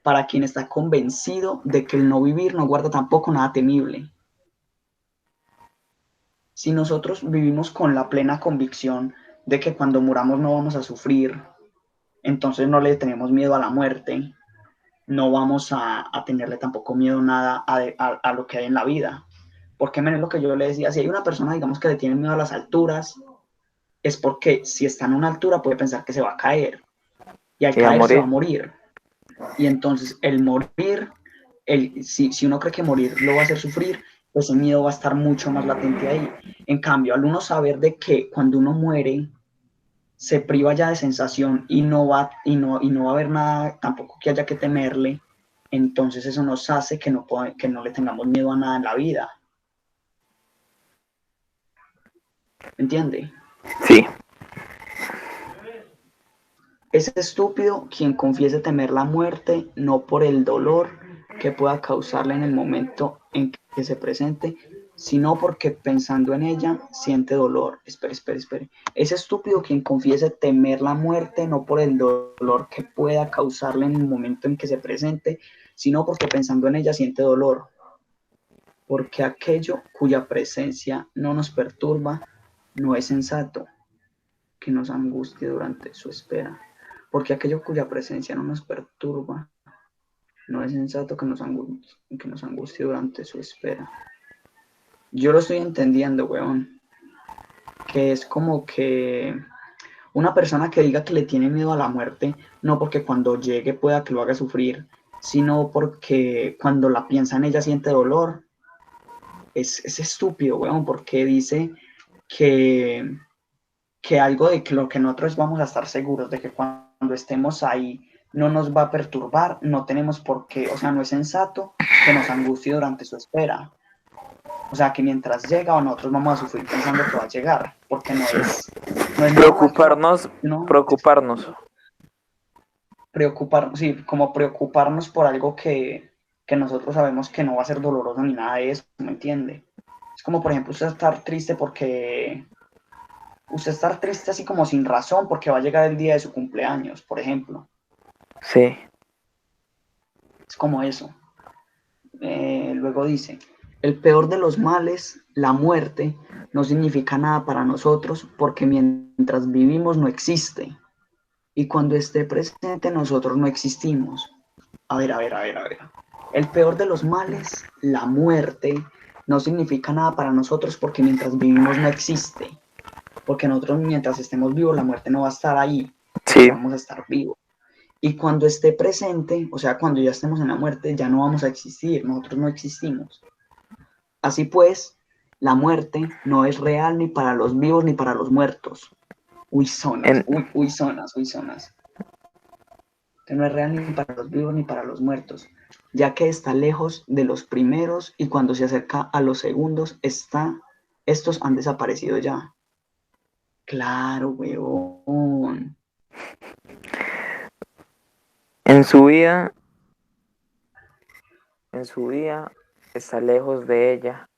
para quien está convencido de que el no vivir no guarda tampoco nada temible. Si nosotros vivimos con la plena convicción de que cuando muramos no vamos a sufrir, entonces no le tenemos miedo a la muerte, no vamos a tenerle tampoco miedo nada a lo que hay en la vida. Porque es lo que yo le decía, si hay una persona, digamos, que le tiene miedo a las alturas, es porque si está en una altura puede pensar que se va a caer, y al Sí, a caer se va a morir. morir. Y entonces el morir, si uno cree que morir lo va a hacer sufrir, pues el miedo va a estar mucho más latente ahí. En cambio, al uno saber de que cuando uno muere se priva ya de sensación y no va a haber nada tampoco que haya que temerle, entonces eso nos hace que no le tengamos miedo a nada en la vida. ¿Entiende? Sí. Es estúpido quien confiese temer la muerte, no por el dolor que pueda causarle en el momento en que se presente, sino porque pensando en ella siente dolor. Espere. Es estúpido quien confiese temer la muerte, no por el dolor que pueda causarle en el momento en que se presente, sino porque pensando en ella siente dolor. Porque aquello cuya presencia no nos perturba no es sensato que nos angustie durante su espera, porque aquello cuya presencia no nos perturba, no es sensato que nos angustie durante su espera. Yo lo estoy entendiendo, weón, que es como que una persona que diga que le tiene miedo a la muerte, no porque cuando llegue pueda que lo haga sufrir, sino porque cuando la piensa en ella siente dolor, es estúpido, weón, porque dice que algo de que lo que nosotros vamos a estar seguros de que cuando estemos ahí no nos va a perturbar, no tenemos por qué, o sea, no es sensato que nos angustie durante su espera. O sea, que mientras llega o nosotros vamos a sufrir pensando que va a llegar, porque no es normal Preocuparnos, no preocuparnos. preocupar, sí, como preocuparnos por algo que nosotros sabemos que no va a ser doloroso ni nada de eso, ¿me entiende? Es como, por ejemplo, usted estar triste así como sin razón porque va a llegar el día de su cumpleaños, por ejemplo. Sí. Es como eso. Luego dice, el peor de los males, la muerte, no significa nada para nosotros porque mientras vivimos no existe. Y cuando esté presente nosotros no existimos. A ver. El peor de los males, la muerte, no significa nada para nosotros porque mientras vivimos no existe. Porque nosotros mientras estemos vivos la muerte no va a estar ahí porque Sí. vamos a estar vivos. Y cuando esté presente, o sea, cuando ya estemos en la muerte, ya no vamos a existir, nosotros no existimos. Así pues, la muerte no es real ni para los vivos ni para los muertos. En, Uy, zonas. Que no es real ni para los vivos ni para los muertos, ya que está lejos de los primeros y cuando se acerca a los segundos, estos han desaparecido ya. Claro, weón. en su vida, en su vida está lejos de ella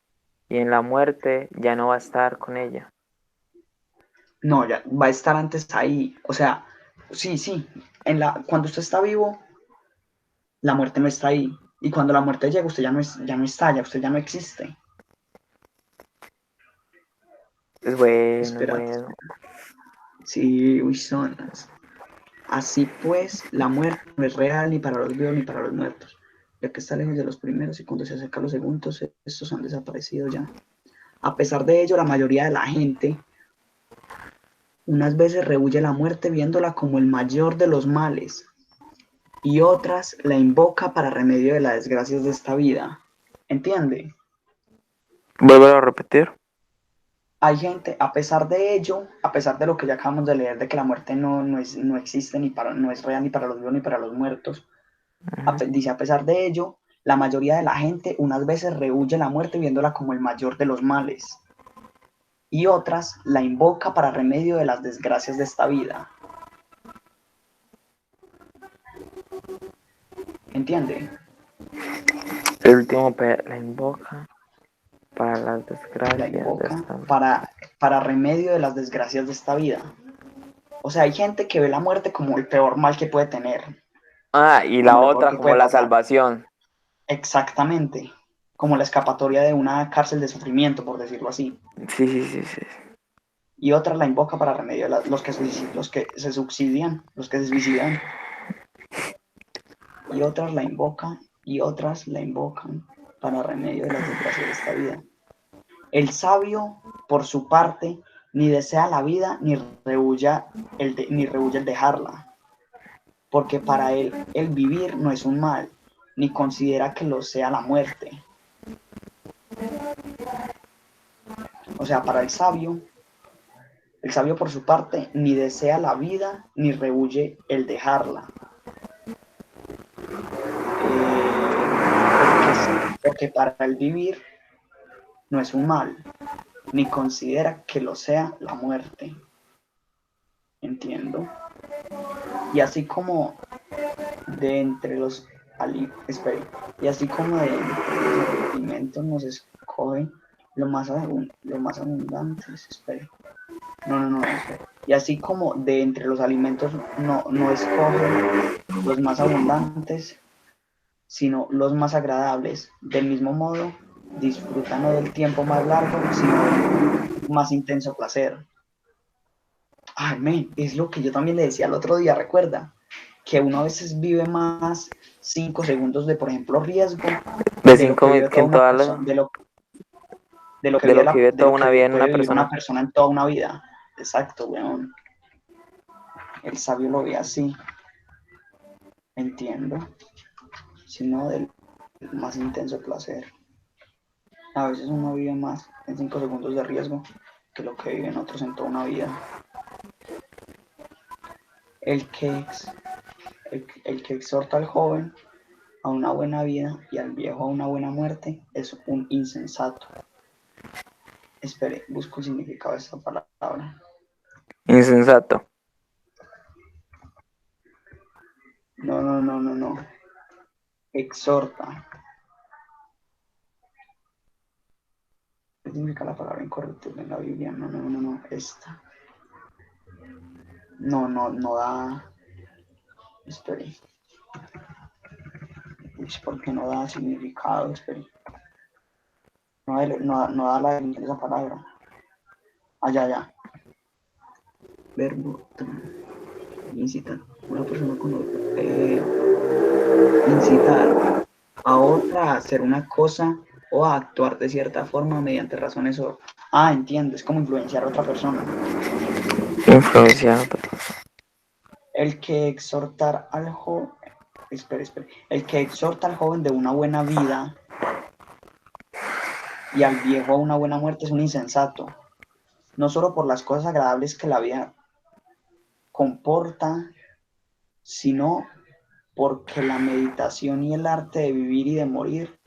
y en la muerte ya no va a estar con ella. No, ya va a estar antes ahí. O sea, sí. Cuando usted está vivo, la muerte no está ahí. Y cuando la muerte llega, usted ya no está, ya usted ya no existe. Es bueno, es Espérate. bueno. Sí, uy, zonas. Así pues, la muerte no es real ni para los vivos ni para los muertos, ya que está lejos de los primeros y cuando se acerca a los segundos, estos han desaparecido ya. A pesar de ello, la mayoría de la gente unas veces rehuye la muerte viéndola como el mayor de los males y otras la invoca para remedio de las desgracias de esta vida. ¿Entiende? Vuelvo a repetir. Hay gente, a pesar de ello, a pesar de lo que ya acabamos de leer, de que la muerte no existe, no es real ni para los vivos ni para los muertos, dice, a pesar de ello, la mayoría de la gente unas veces rehuye la muerte viéndola como el mayor de los males y otras la invoca para remedio de las desgracias de esta vida. ¿Entiende? El último la invoca para las La desgracias de invoca esta. para remedio de las desgracias de esta vida. O sea, hay gente que ve la muerte como el peor mal que puede tener, Ah, y la como lo peor otra que como puede la pasar. salvación. Exactamente, como la escapatoria de una cárcel de sufrimiento, por decirlo así. Sí. y otras la invoca para remedio de los que se suicidan, y otras la invocan para remedio de las desgracias de esta vida. El sabio, por su parte, ni desea la vida ni rehuye el dejarla, porque para él el vivir no es un mal, ni considera que lo sea la muerte. O sea, para el sabio por su parte ni desea la vida ni rehuye el dejarla. Porque para el vivir no es un mal, ni considera que lo sea la muerte. Entiendo. Y así como de entre los alimentos nos escogen los más abundantes. Y así como de entre los alimentos no escogen los más abundantes, sino los más agradables. Del mismo modo, disfruta no del tiempo más largo, sino del más intenso placer. Ay, men, es lo que yo también le decía el otro día, recuerda, que uno a veces vive más 5 segundos de, por ejemplo, riesgo De de lo 5 que vive minutos toda en una toda persona, la... de lo que de lo que vive de toda lo una que vida en una puede vivir una persona. persona en toda una vida. Exacto, weón. El sabio lo ve así. Entiendo. Sino del más intenso placer. A veces uno vive más en 5 segundos de riesgo que lo que viven otros en toda una vida. El que exhorta al joven a una buena vida y al viejo a una buena muerte es un insensato. Espere, busco el significado de esta palabra. Insensato. No. Exhorta. ¿Qué significa la palabra incorruptible en la Biblia? No. Esta. No da. Espere. ¿Por qué no da significado? Espere. No da la definición de esa palabra. Ya. Verbo. Incitar. Una persona incitar a otra a hacer una cosa o a actuar de cierta forma mediante razones o... entiendo, es como influenciar a otra persona. Influenciado. El que exhorta al joven... El que exhorta al joven de una buena vida y al viejo a una buena muerte es un insensato. No solo por las cosas agradables que la vida comporta, sino porque la meditación y el arte de vivir y de morir,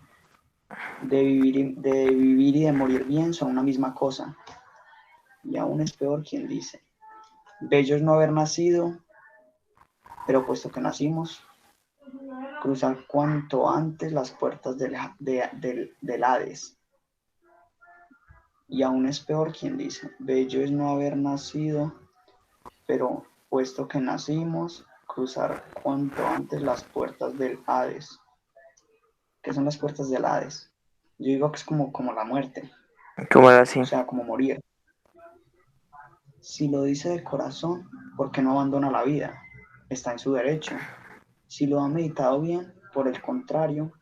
de vivir y de morir bien son una misma cosa. Y aún es peor quien dice, bello es no haber nacido, pero puesto que nacimos, cruzar cuanto antes las puertas del Hades. Y aún es peor quien dice, bello es no haber nacido, pero puesto que nacimos, cruzar cuanto antes las puertas del Hades. ¿Qué son las puertas del Hades? Yo digo que es como la muerte. ¿Cómo era así? O sea, como morir. Si lo dice de corazón, ¿por qué no abandona la vida? Está en su derecho. Si lo ha meditado bien, por el contrario,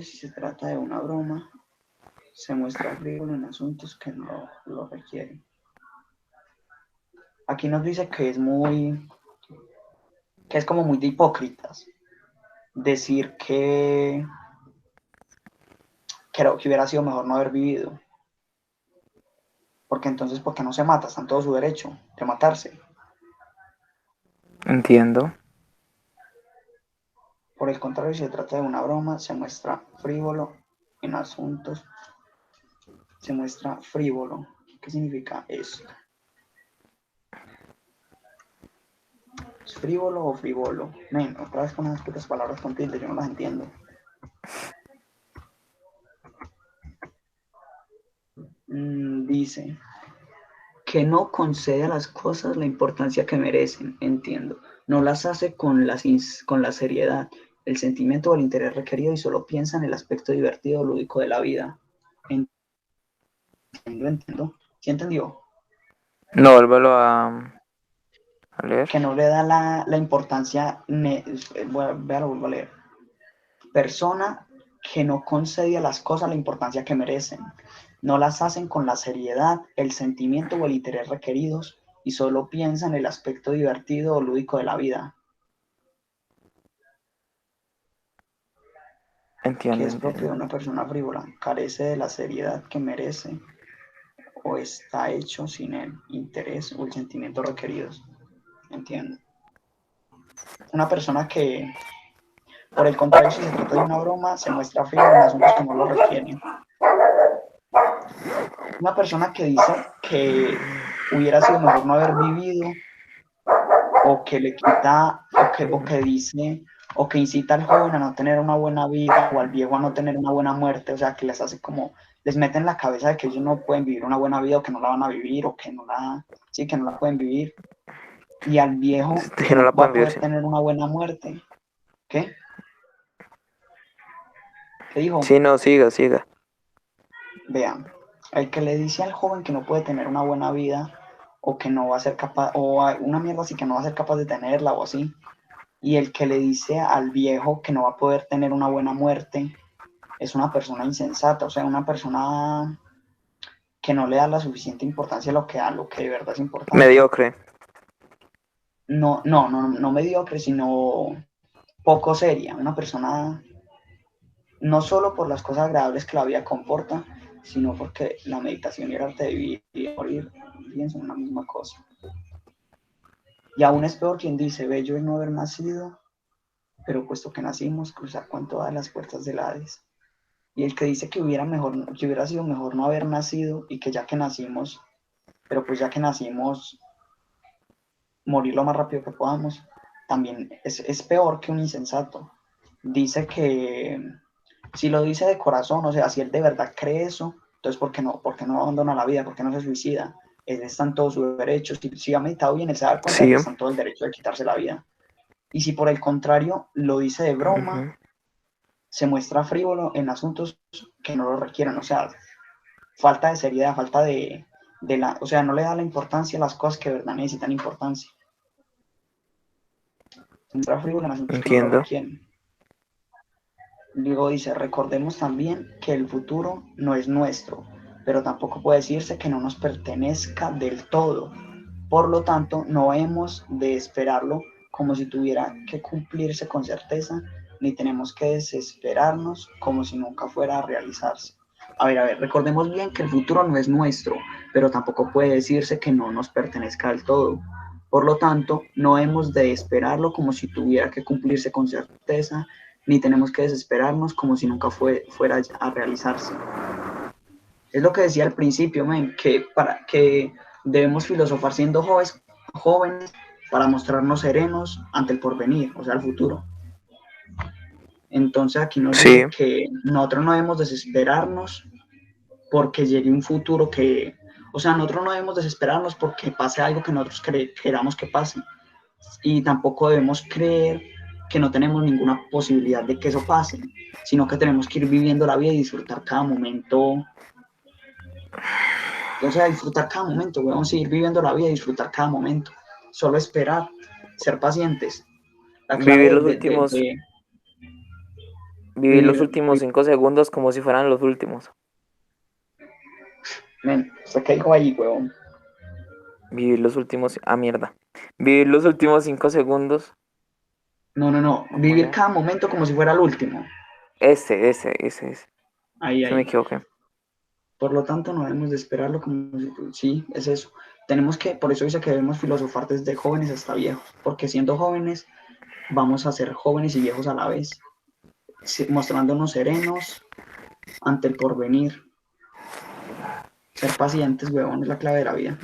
si se trata de una broma, se muestra frívolo en asuntos que no lo requieren. Aquí nos dice que es como muy de hipócritas decir que hubiera sido mejor no haber vivido. Porque entonces, ¿por qué no se mata? Está en todo su derecho de matarse. Entiendo. Por el contrario, si se trata de una broma, se muestra frívolo en asuntos. Se muestra frívolo. ¿Qué significa esto? ¿Es frívolo o frívolo? Otra vez con esas putas palabras con tilde, yo no las entiendo. Dice que no concede a las cosas la importancia que merecen, entiendo. No las hace con la seriedad, el sentimiento o el interés requerido y solo piensa en el aspecto divertido o lúdico de la vida. Entiendo. ¿Sí entendió? No, vuélvelo a leer. Que no le da la importancia, véalo, vuelvo a leer. Persona que no concede a las cosas la importancia que merecen, no las hacen con la seriedad, el sentimiento o el interés requeridos y solo piensa en el aspecto divertido o lúdico de la vida, que Entiendo, es propio entiendo. de una persona frívola, carece de la seriedad que merece o está hecho sin el interés o el sentimiento requeridos. Entiendo. Una persona que, por el contrario, si se trata de una broma, se muestra frívola en asuntos que no lo requieren. Una persona que dice que hubiera sido mejor no haber vivido, o que le quita, o que dice, o que incita al joven a no tener una buena vida, o al viejo a no tener una buena muerte, o sea, que les hace como, les mete en la cabeza de que ellos no pueden vivir una buena vida, o que no la van a vivir, o que no la, sí, que no la pueden vivir, y al viejo que Que no no la va pueden a vivir, poder sí. tener una buena muerte. ¿Qué? ¿Qué dijo? Sí, no, siga, siga. Vean, el que le dice al joven que no puede tener una buena vida, o que no va a ser capaz, o una mierda así que no va a ser capaz de tenerla, o así, y el que le dice al viejo que no va a poder tener una buena muerte, es una persona insensata, o sea, una persona que no le da la suficiente importancia a lo que de verdad es importante. Mediocre. No mediocre, sino poco seria, una persona no solo por las cosas agradables que la vida comporta, sino porque la meditación y el arte de vivir y de morir, fíjense, son una misma cosa. Y aún es peor quien dice, bello es no haber nacido, pero puesto que nacimos, cruzar con todas las puertas del Hades. Y el que dice que hubiera sido mejor no haber nacido y que ya que nacimos, pero pues ya que nacimos, morir lo más rápido que podamos, también es peor que un insensato. Dice que si lo dice de corazón, o sea, si él de verdad cree eso, entonces por qué no abandona la vida? ¿Por qué no se suicida? Él está en todo su derecho. Si ha meditado bien, él se da cuenta de Sí. que está en todo el derecho de quitarse la vida. Y si por el contrario lo dice de broma, Ujú. se muestra frívolo en asuntos que no lo requieren, o sea, falta de seriedad, falta o sea, no le da la importancia a las cosas que de verdad necesitan importancia. Se muestra frívolo en asuntos que no lo Entiendo. requieren. Luego dice, recordemos también que el futuro no es nuestro, pero tampoco puede decirse que no nos pertenezca del todo. Por lo tanto, no hemos de esperarlo como si tuviera que cumplirse con certeza, ni tenemos que desesperarnos como si nunca fuera a realizarse. A ver, recordemos bien que el futuro no es nuestro, pero tampoco puede decirse que no nos pertenezca del todo. Por lo tanto, no hemos de esperarlo como si tuviera que cumplirse con certeza, ni tenemos que desesperarnos como si nunca fuera a realizarse. Es lo que decía al principio, man, que debemos filosofar siendo jóvenes para mostrarnos serenos ante el porvenir, o sea, el futuro. Entonces aquí nos Sí. dice que nosotros no debemos desesperarnos porque llegue un futuro que, o sea, nosotros no debemos desesperarnos porque pase algo que nosotros queramos que pase. Y tampoco debemos creer que no tenemos ninguna posibilidad de que eso pase, sino que tenemos que ir viviendo la vida y disfrutar cada momento. O sea, disfrutar cada momento, vamos a seguir viviendo la vida y disfrutar cada momento. Solo esperar, ser pacientes. La Vivir clave los últimos, de vivir los vivir, últimos 5 segundos como si fueran los últimos. men, ¿usted qué dijo ahí, huevón? Vivir los últimos, mierda. Vivir los últimos 5 segundos. No, ¿Cómo vivir era? cada momento como si fuera el último. Ese. Ahí, Se me ahí. equivoqué. Por lo tanto, no debemos de esperarlo como si, sí, es eso. Tenemos que, por eso dice que debemos filosofar desde jóvenes hasta viejos, porque siendo jóvenes vamos a ser jóvenes y viejos a la vez, mostrándonos serenos ante el porvenir. Ser pacientes, huevón, es la clave de la vida.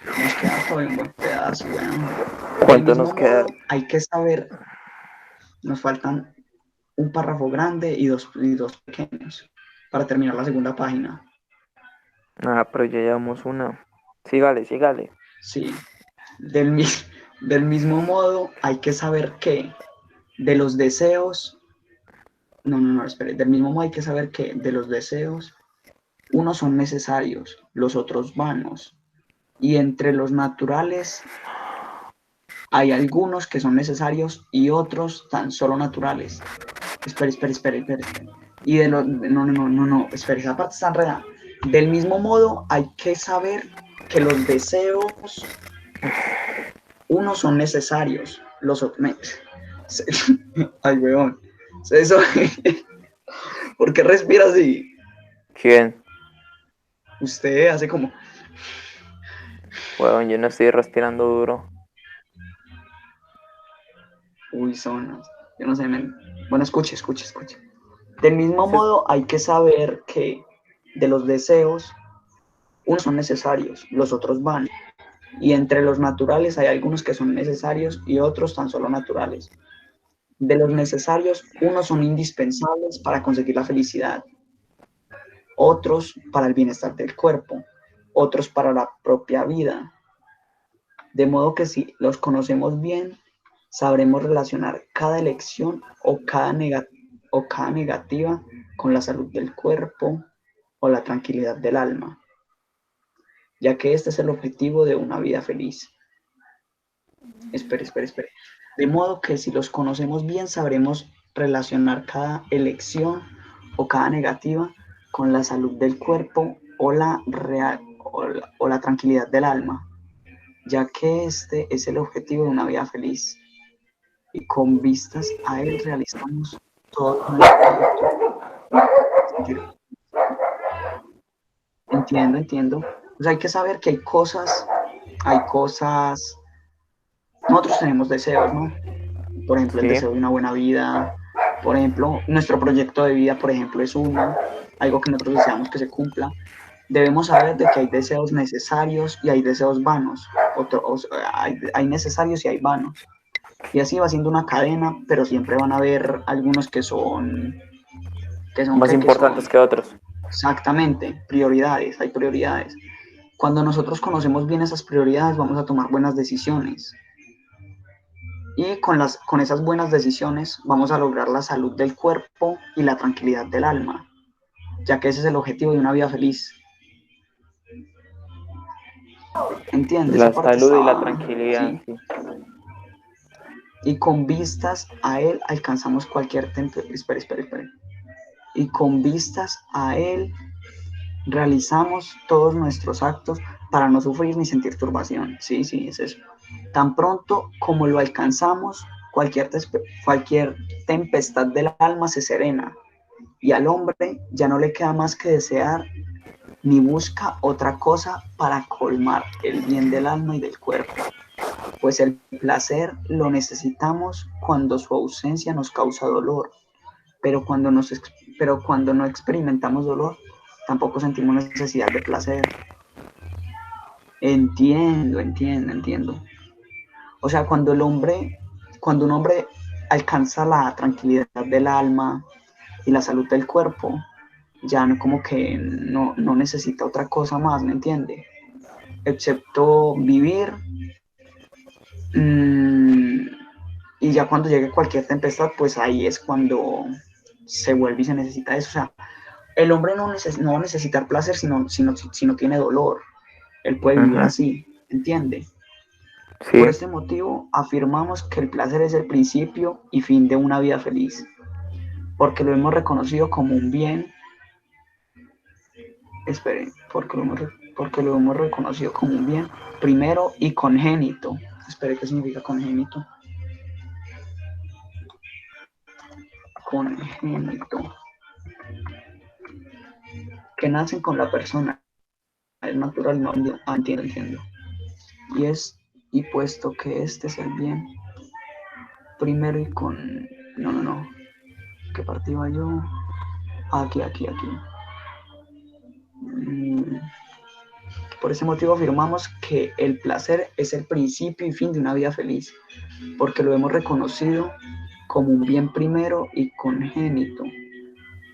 Nos queda todavía un buen pedazo, weón. Del ¿Cuánto mismo nos queda? modo, hay que saber, nos faltan un párrafo grande y dos pequeños para terminar la segunda página. Pero ya llevamos una. Sígale, sígale. Sí, del, del mismo modo, hay que saber que de los deseos no, espere. Del mismo modo hay que saber que de los deseos, unos son necesarios, los otros vanos. Y entre los naturales hay algunos que son necesarios y otros tan solo naturales. Espere. Y de los... No, espere, esa parte está enredada. Del mismo modo, hay que saber que los deseos, unos son necesarios, los otros... Ay, weón. Eso... ¿Por qué respira así? ¿Quién? Usted hace como... Weón, yo no estoy respirando duro. Uy, zonas. Yo no sé, men. Bueno, escuche. Del mismo Ese es- modo, hay que saber que de los deseos, unos son necesarios, los otros van. Y entre los naturales hay algunos que son necesarios y otros tan solo naturales. De los necesarios, unos son indispensables para conseguir la felicidad, otros para el bienestar del cuerpo, otros para la propia vida. De modo que si los conocemos bien, sabremos relacionar cada elección o cada negativa con la salud del cuerpo o la tranquilidad del alma, ya que este es el objetivo de una vida feliz. Espere. De modo que si los conocemos bien, sabremos relacionar cada elección o cada negativa con la salud del cuerpo o la tranquilidad del alma, ya que este es el objetivo de una vida feliz. Y con vistas a él realizamos todos nuestros actos. Entiendo. Pues hay que saber que hay cosas, nosotros tenemos deseos, ¿no? Por ejemplo, el Sí, deseo de una buena vida, por ejemplo, nuestro proyecto de vida, por ejemplo, es uno, algo que nosotros deseamos que se cumpla. Debemos saber de que hay deseos necesarios y hay deseos vanos, hay necesarios y hay vanos. Y así va siendo una cadena, pero siempre van a haber algunos más que son importantes que otros. exactamente prioridades, hay prioridades. Cuando nosotros conocemos bien esas prioridades, vamos a tomar buenas decisiones. Y con esas buenas decisiones vamos a lograr la salud del cuerpo y la tranquilidad del alma, ya que ese es el objetivo de una vida feliz. ¿Entiende? Esa La parte salud y la estaba... tranquilidad, Sí. sí. Y con vistas a él alcanzamos cualquier espere. Y con vistas a él realizamos todos nuestros actos para no sufrir ni sentir turbación. Sí, es eso. Tan pronto como lo alcanzamos, cualquier tempestad del alma se serena y al hombre ya no le queda más que desear ni busca otra cosa para colmar el bien del alma y del cuerpo, pues el placer lo necesitamos cuando su ausencia nos causa dolor, pero pero cuando no experimentamos dolor, tampoco sentimos necesidad de placer. Entiendo. O sea, cuando un hombre alcanza la tranquilidad del alma y la salud del cuerpo, ya no como que no necesita otra cosa más, ¿me entiende? Excepto vivir, mmm, y ya cuando llegue cualquier tempestad, pues ahí es cuando se vuelve y se necesita eso. O sea, el hombre no va a necesitar placer si no tiene dolor. Él puede vivir Ujú, así, ¿entiende? Por sí, este motivo, afirmamos que el placer es el principio y fin de una vida feliz, porque lo hemos reconocido como un bien, esperen, porque lo hemos reconocido como un bien primero y congénito. Espere, ¿qué significa congénito? Congénito, que nacen con la persona, es natural, no, entiendo. Y y puesto que este es el bien primero y con, no, ¿qué parte iba yo? Aquí. Mm, Por ese motivo afirmamos que el placer es el principio y fin de una vida feliz, porque lo hemos reconocido como un bien primero y congénito,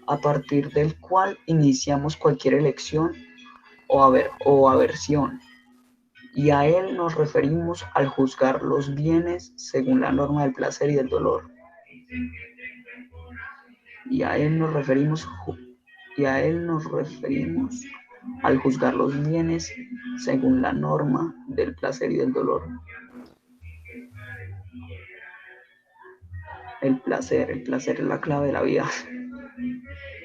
a partir del cual iniciamos cualquier elección o aversión, y a él nos referimos al juzgar los bienes según la norma del placer y del dolor. y a él nos referimos al juzgar los bienes según la norma del placer y del dolor. El placer es la clave de la vida,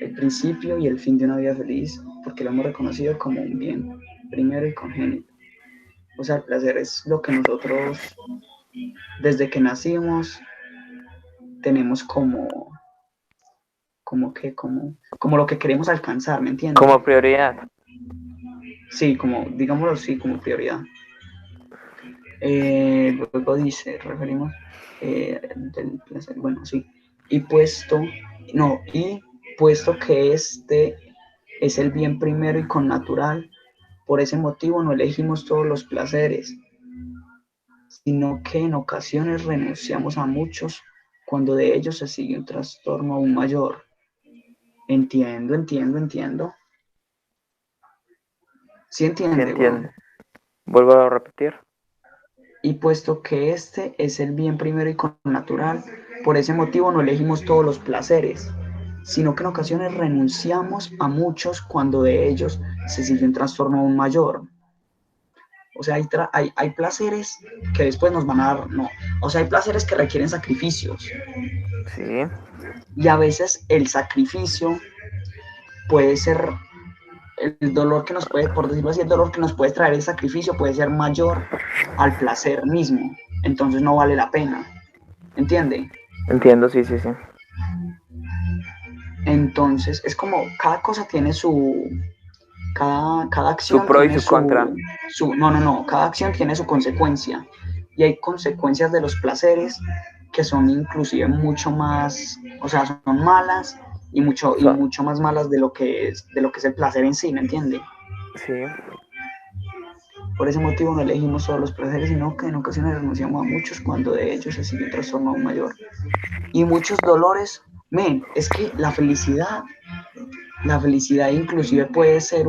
el principio y el fin de una vida feliz, porque lo hemos reconocido como un bien primero y congénito. O sea, el placer es lo que nosotros, desde que nacimos, tenemos como lo que queremos alcanzar, ¿me entiendes? Como prioridad. Sí, digámoslo así, como prioridad. Luego dice, referimos del placer, bueno, sí. Y puesto que este es el bien primero y connatural, por ese motivo no elegimos todos los placeres, sino que en ocasiones renunciamos a muchos cuando de ellos se sigue un trastorno aún mayor. Entiendo. ¿Sí Sí, entiende, entiendo. weón? Vuelvo a repetir. Y puesto que este es el bien primero y connatural, por ese motivo no elegimos todos los placeres, sino que en ocasiones renunciamos a muchos cuando de ellos se sigue un trastorno aún mayor. O sea, hay placeres que después nos van a dar, no. O sea, hay placeres que requieren sacrificios. Sí, Y a veces el sacrificio puede ser el dolor que nos puede, por decirlo así, el dolor que nos puede traer el sacrificio puede ser mayor al placer mismo. Entonces no vale la pena. ¿Entiende? entiendo, sí. Entonces es como cada cosa tiene cada Su acción pro y tiene su contra. cada acción tiene su consecuencia. Y hay consecuencias de los placeres que son inclusive mucho más, o sea, son malas y mucho más malas de lo que es el placer en sí, ¿me entiende? Sí, Por ese motivo no elegimos todos los placeres, sino que en ocasiones renunciamos a muchos cuando de ellos se sigue un trastorno aún mayor. Y muchos dolores, es que la felicidad inclusive puede ser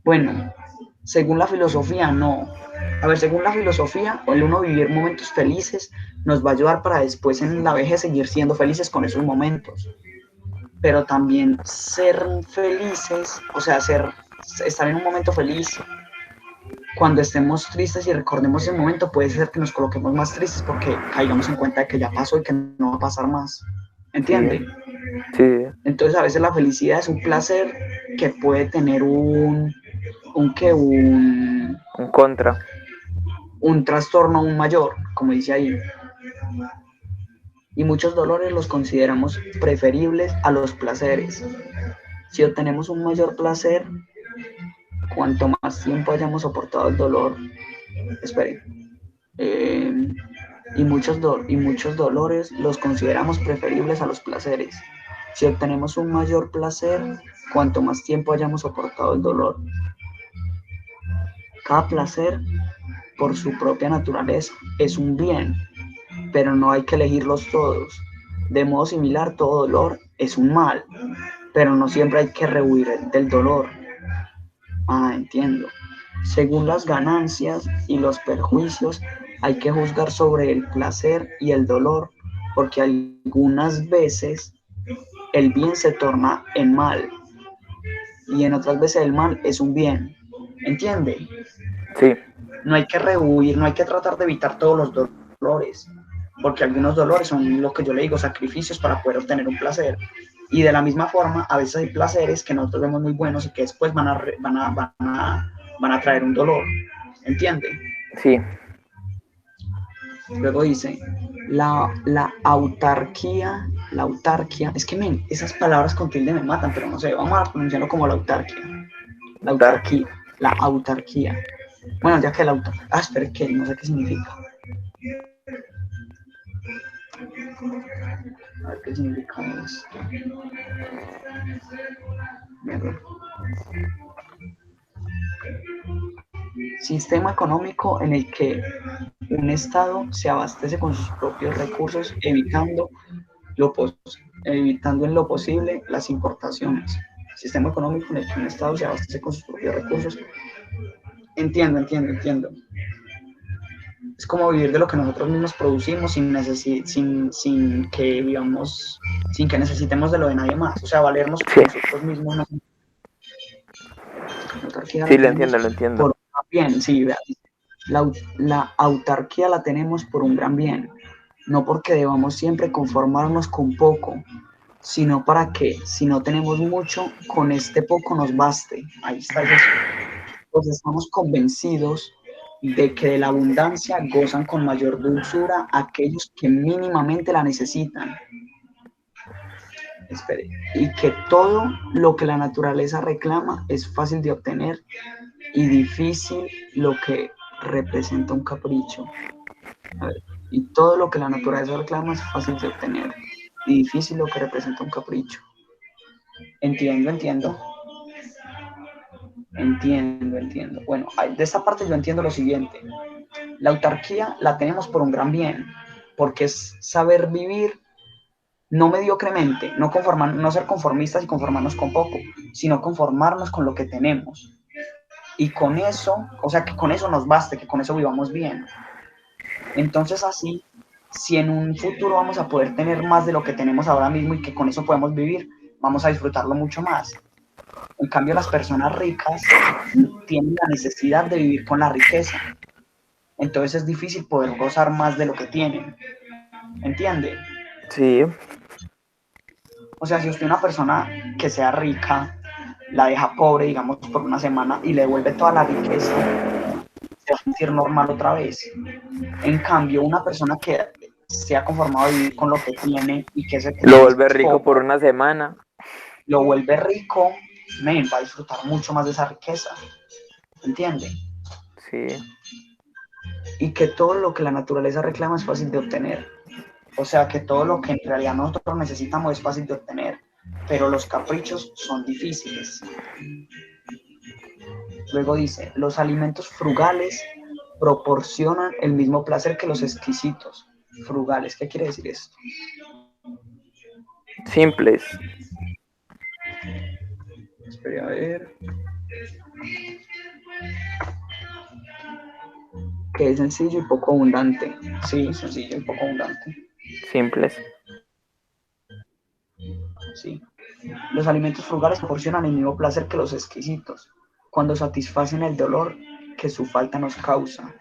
bueno, según la filosofía, no. A ver, según la filosofía, el uno vivir momentos felices nos va a ayudar para después en la vejez seguir siendo felices con esos momentos. Pero también ser felices, o sea, estar en un momento feliz, cuando estemos tristes y recordemos ese momento, puede ser que nos coloquemos más tristes porque caigamos en cuenta de que ya pasó y que no va a pasar más. ¿Entiende? sí. Entonces a veces la felicidad es un placer que puede tener un contra. un trastorno aún mayor, como dice ahí. Y muchos dolores los consideramos preferibles a los placeres. Si obtenemos un mayor placer, cuanto más tiempo hayamos soportado el dolor, y muchos dolores los consideramos preferibles a los placeres. Si obtenemos un mayor placer, cuanto más tiempo hayamos soportado el dolor. Cada placer, por su propia naturaleza, es un bien, pero no hay que elegirlos todos. De modo similar, todo dolor es un mal, pero no siempre hay que rehuir del dolor. Entiendo. Según las ganancias y los perjuicios, hay que juzgar sobre el placer y el dolor, porque algunas veces el bien se torna en mal y en otras veces el mal es un bien. ¿Entiende? Sí. No hay que rehuir, no hay que tratar de evitar todos los dolores, porque algunos dolores son lo que yo le digo, sacrificios para poder obtener un placer. Y de la misma forma, a veces hay placeres que nosotros vemos muy buenos y que después van a traer un dolor. ¿Entiende? Sí. Luego dice, la autarquía, es que esas palabras con tilde me matan, pero no sé, vamos a pronunciarlo como la autarquía. La autarquía. Bueno, ya que espera, que no sé qué significa. A ver qué significa esto. Mierda. Sistema económico en el que un Estado se abastece con sus propios recursos, evitando en lo posible las importaciones. Sistema económico en el que un Estado se abastece con sus propios recursos. Entiendo. Es como vivir de lo que nosotros mismos producimos sin que vivamos, sin que necesitemos de lo de nadie más. O sea, valernos por Sí, nosotros mismos. La autarquía sí, la lo tenemos entiendo, lo entiendo. por un gran bien, sí, vea. La autarquía la tenemos por un gran bien, no porque debamos siempre conformarnos con poco, sino para que, si no tenemos mucho, con este poco nos baste. Ahí está eso. Pues estamos convencidos de que de la abundancia gozan con mayor dulzura aquellos que mínimamente la necesitan. Espere. Y que todo lo que la naturaleza reclama es fácil de obtener y difícil lo que representa un capricho. A ver, y todo lo que la naturaleza reclama es fácil de obtener y difícil lo que representa un capricho. Entiendo, entiendo. Entiendo. Bueno, de esta parte yo entiendo lo siguiente. La autarquía la tenemos por un gran bien, porque es saber vivir no mediocremente, no ser conformistas y conformarnos con poco, sino conformarnos con lo que tenemos. Y con eso, o sea, que con eso nos baste, que con eso vivamos bien. Entonces así, si en un futuro vamos a poder tener más de lo que tenemos ahora mismo y que con eso podemos vivir, vamos a disfrutarlo mucho más. En cambio, las personas ricas tienen la necesidad de vivir con la riqueza. Entonces es difícil poder gozar más de lo que tienen. ¿Entiende? Sí, O sea, si usted una persona que sea rica, la deja pobre, digamos, por una semana y le devuelve toda la riqueza, se va a sentir normal otra vez. En cambio, una persona que se ha conformado a vivir con lo que tiene y que ese que lo tiene vuelve es rico por poco, una semana. lo vuelve rico, va a disfrutar mucho más de esa riqueza. ¿Entiende? Sí, Y que todo lo que la naturaleza reclama es fácil de obtener. O sea, que todo lo que en realidad nosotros necesitamos es fácil de obtener, pero los caprichos son difíciles. Luego dice, los alimentos frugales proporcionan el mismo placer que los exquisitos. Frugales, ¿qué quiere decir esto? simples. Espera a ver. Que es sencillo y poco abundante. Sí, sencillo y poco abundante. Simples. Sí. Los alimentos frugales proporcionan el mismo placer que los exquisitos, cuando satisfacen el dolor que su falta nos causa.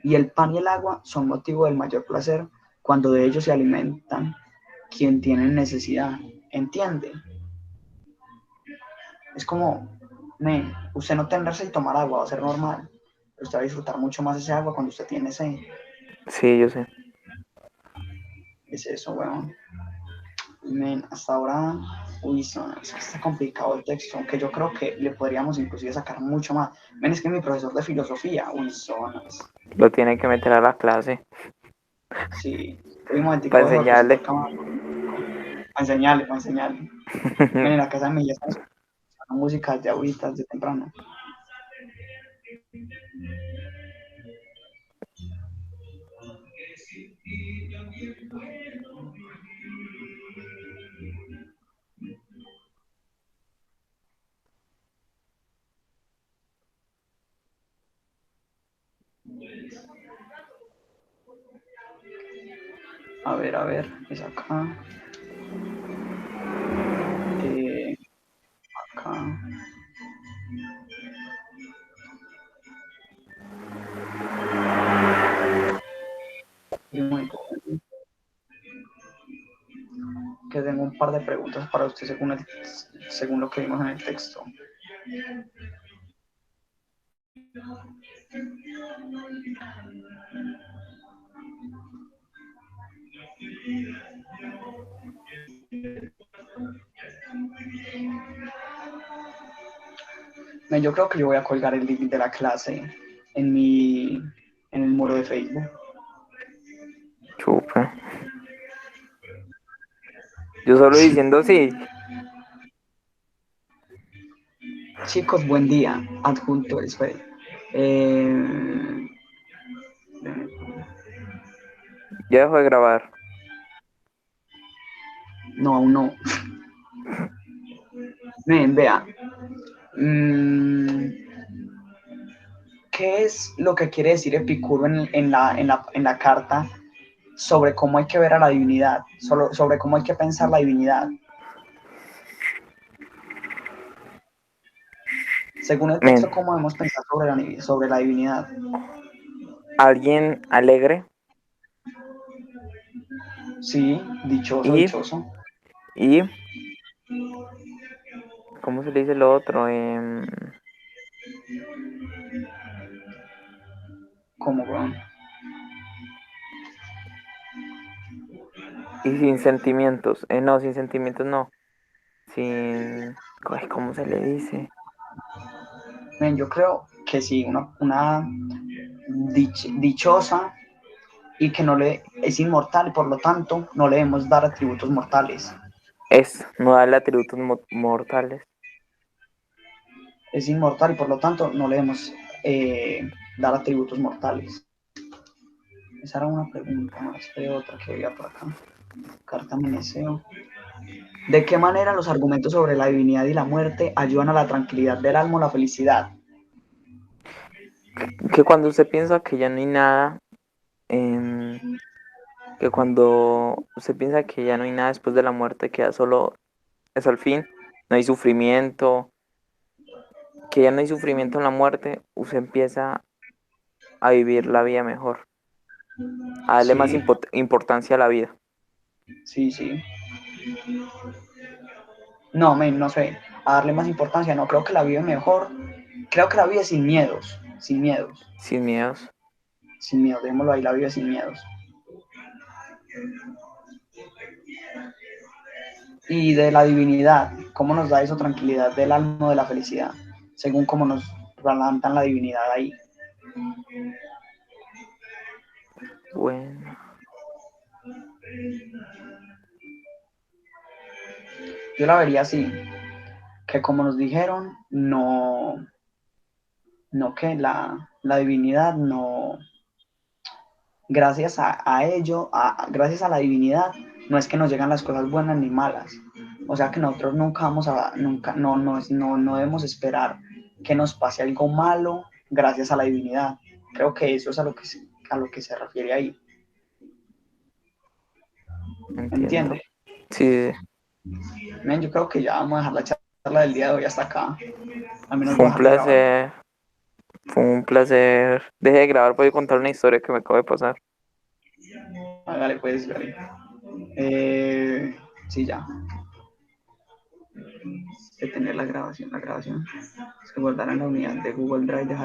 Y el pan y el agua son motivo del mayor placer cuando de ellos se alimentan quien tiene necesidad. ¿Entiende? Es como, usted no tenerse y tomar agua va a ser normal, pero usted va a disfrutar mucho más ese agua cuando usted tiene sed. Sí, yo sé. Es eso, weón. Hasta ahora, uy, está complicado el texto, aunque yo creo que le podríamos inclusive sacar mucho más. Es que mi profesor de filosofía, uy, zonas. Lo tiene que meter a la clase Sí, un momentico para dejo de presentar enseñarle. cámara, para enseñarle. En la casa de mi ya están escuchando música de ahorita, de temprano. A ver, es acá. Eh, acá. Que tengo un par de preguntas para usted según lo que vimos en el texto. Yo creo que yo voy a colgar el link de la clase en el muro de Facebook. Chupa. Yo solo diciendo sí. Chicos, buen día. Adjunto, espere. Eh, Ya dejó de grabar. no, aún no. Vea. Mm, ¿qué es lo que quiere decir Epicuro en la carta sobre cómo hay que ver a la divinidad, sobre cómo hay que pensar la divinidad? Según el Men, texto, ¿cómo debemos pensar sobre la divinidad? alguien alegre Sí, dichoso, y, dichoso. y, ¿cómo se le dice lo otro? ¿Cómo, weón? Y sin sentimientos. No, sin sentimientos no. Sin... Ay, ¿cómo se le dice? Men, yo creo que sí, una dichosa y que no le es inmortal y por lo tanto no le debemos dar atributos mortales. No darle atributos mortales. Es inmortal y por lo tanto no le debemos dar atributos mortales. Esa era una pregunta más, pero otra que había por acá. Carta Meneceo. ¿De qué manera los argumentos sobre la divinidad y la muerte ayudan a la tranquilidad del alma o la felicidad? Que cuando usted piensa que ya no hay nada, em, que cuando usted piensa que ya no hay nada después de la muerte, que ya solo es al fin, no hay sufrimiento, que ya no hay sufrimiento en la muerte, usted empieza a vivir la vida mejor, a darle más Sí, importancia a la vida. sí, sí. No, men, no sé. A darle más importancia, no creo que la vive mejor. Creo que la vive sin miedos, sin miedos, Sin miedos. sin miedos. Démoslo ahí, la vive sin miedos. Y de la divinidad, ¿cómo nos da eso tranquilidad del alma o de la felicidad? Según cómo nos plantan la divinidad ahí. Bueno, Yo la vería así, que como nos dijeron, no que la divinidad no, gracias a ello, gracias a la divinidad, no es que nos llegan las cosas buenas ni malas. O sea que nosotros nunca vamos a, nunca, no debemos esperar que nos pase algo malo gracias a la divinidad. Creo que eso es a lo que se refiere ahí. entiendo. ¿Entiendes? Sí, Men, yo creo que ya vamos a dejar la charla del día de hoy hasta acá. Al menos fue voy a un dejar de grabar. placer, fue un placer. Deje de grabar, voy a contar una historia que me acaba de pasar. Hágale pues, Gary. Sí, ya. Detener la grabación. Se guardará en la unidad de Google Drive de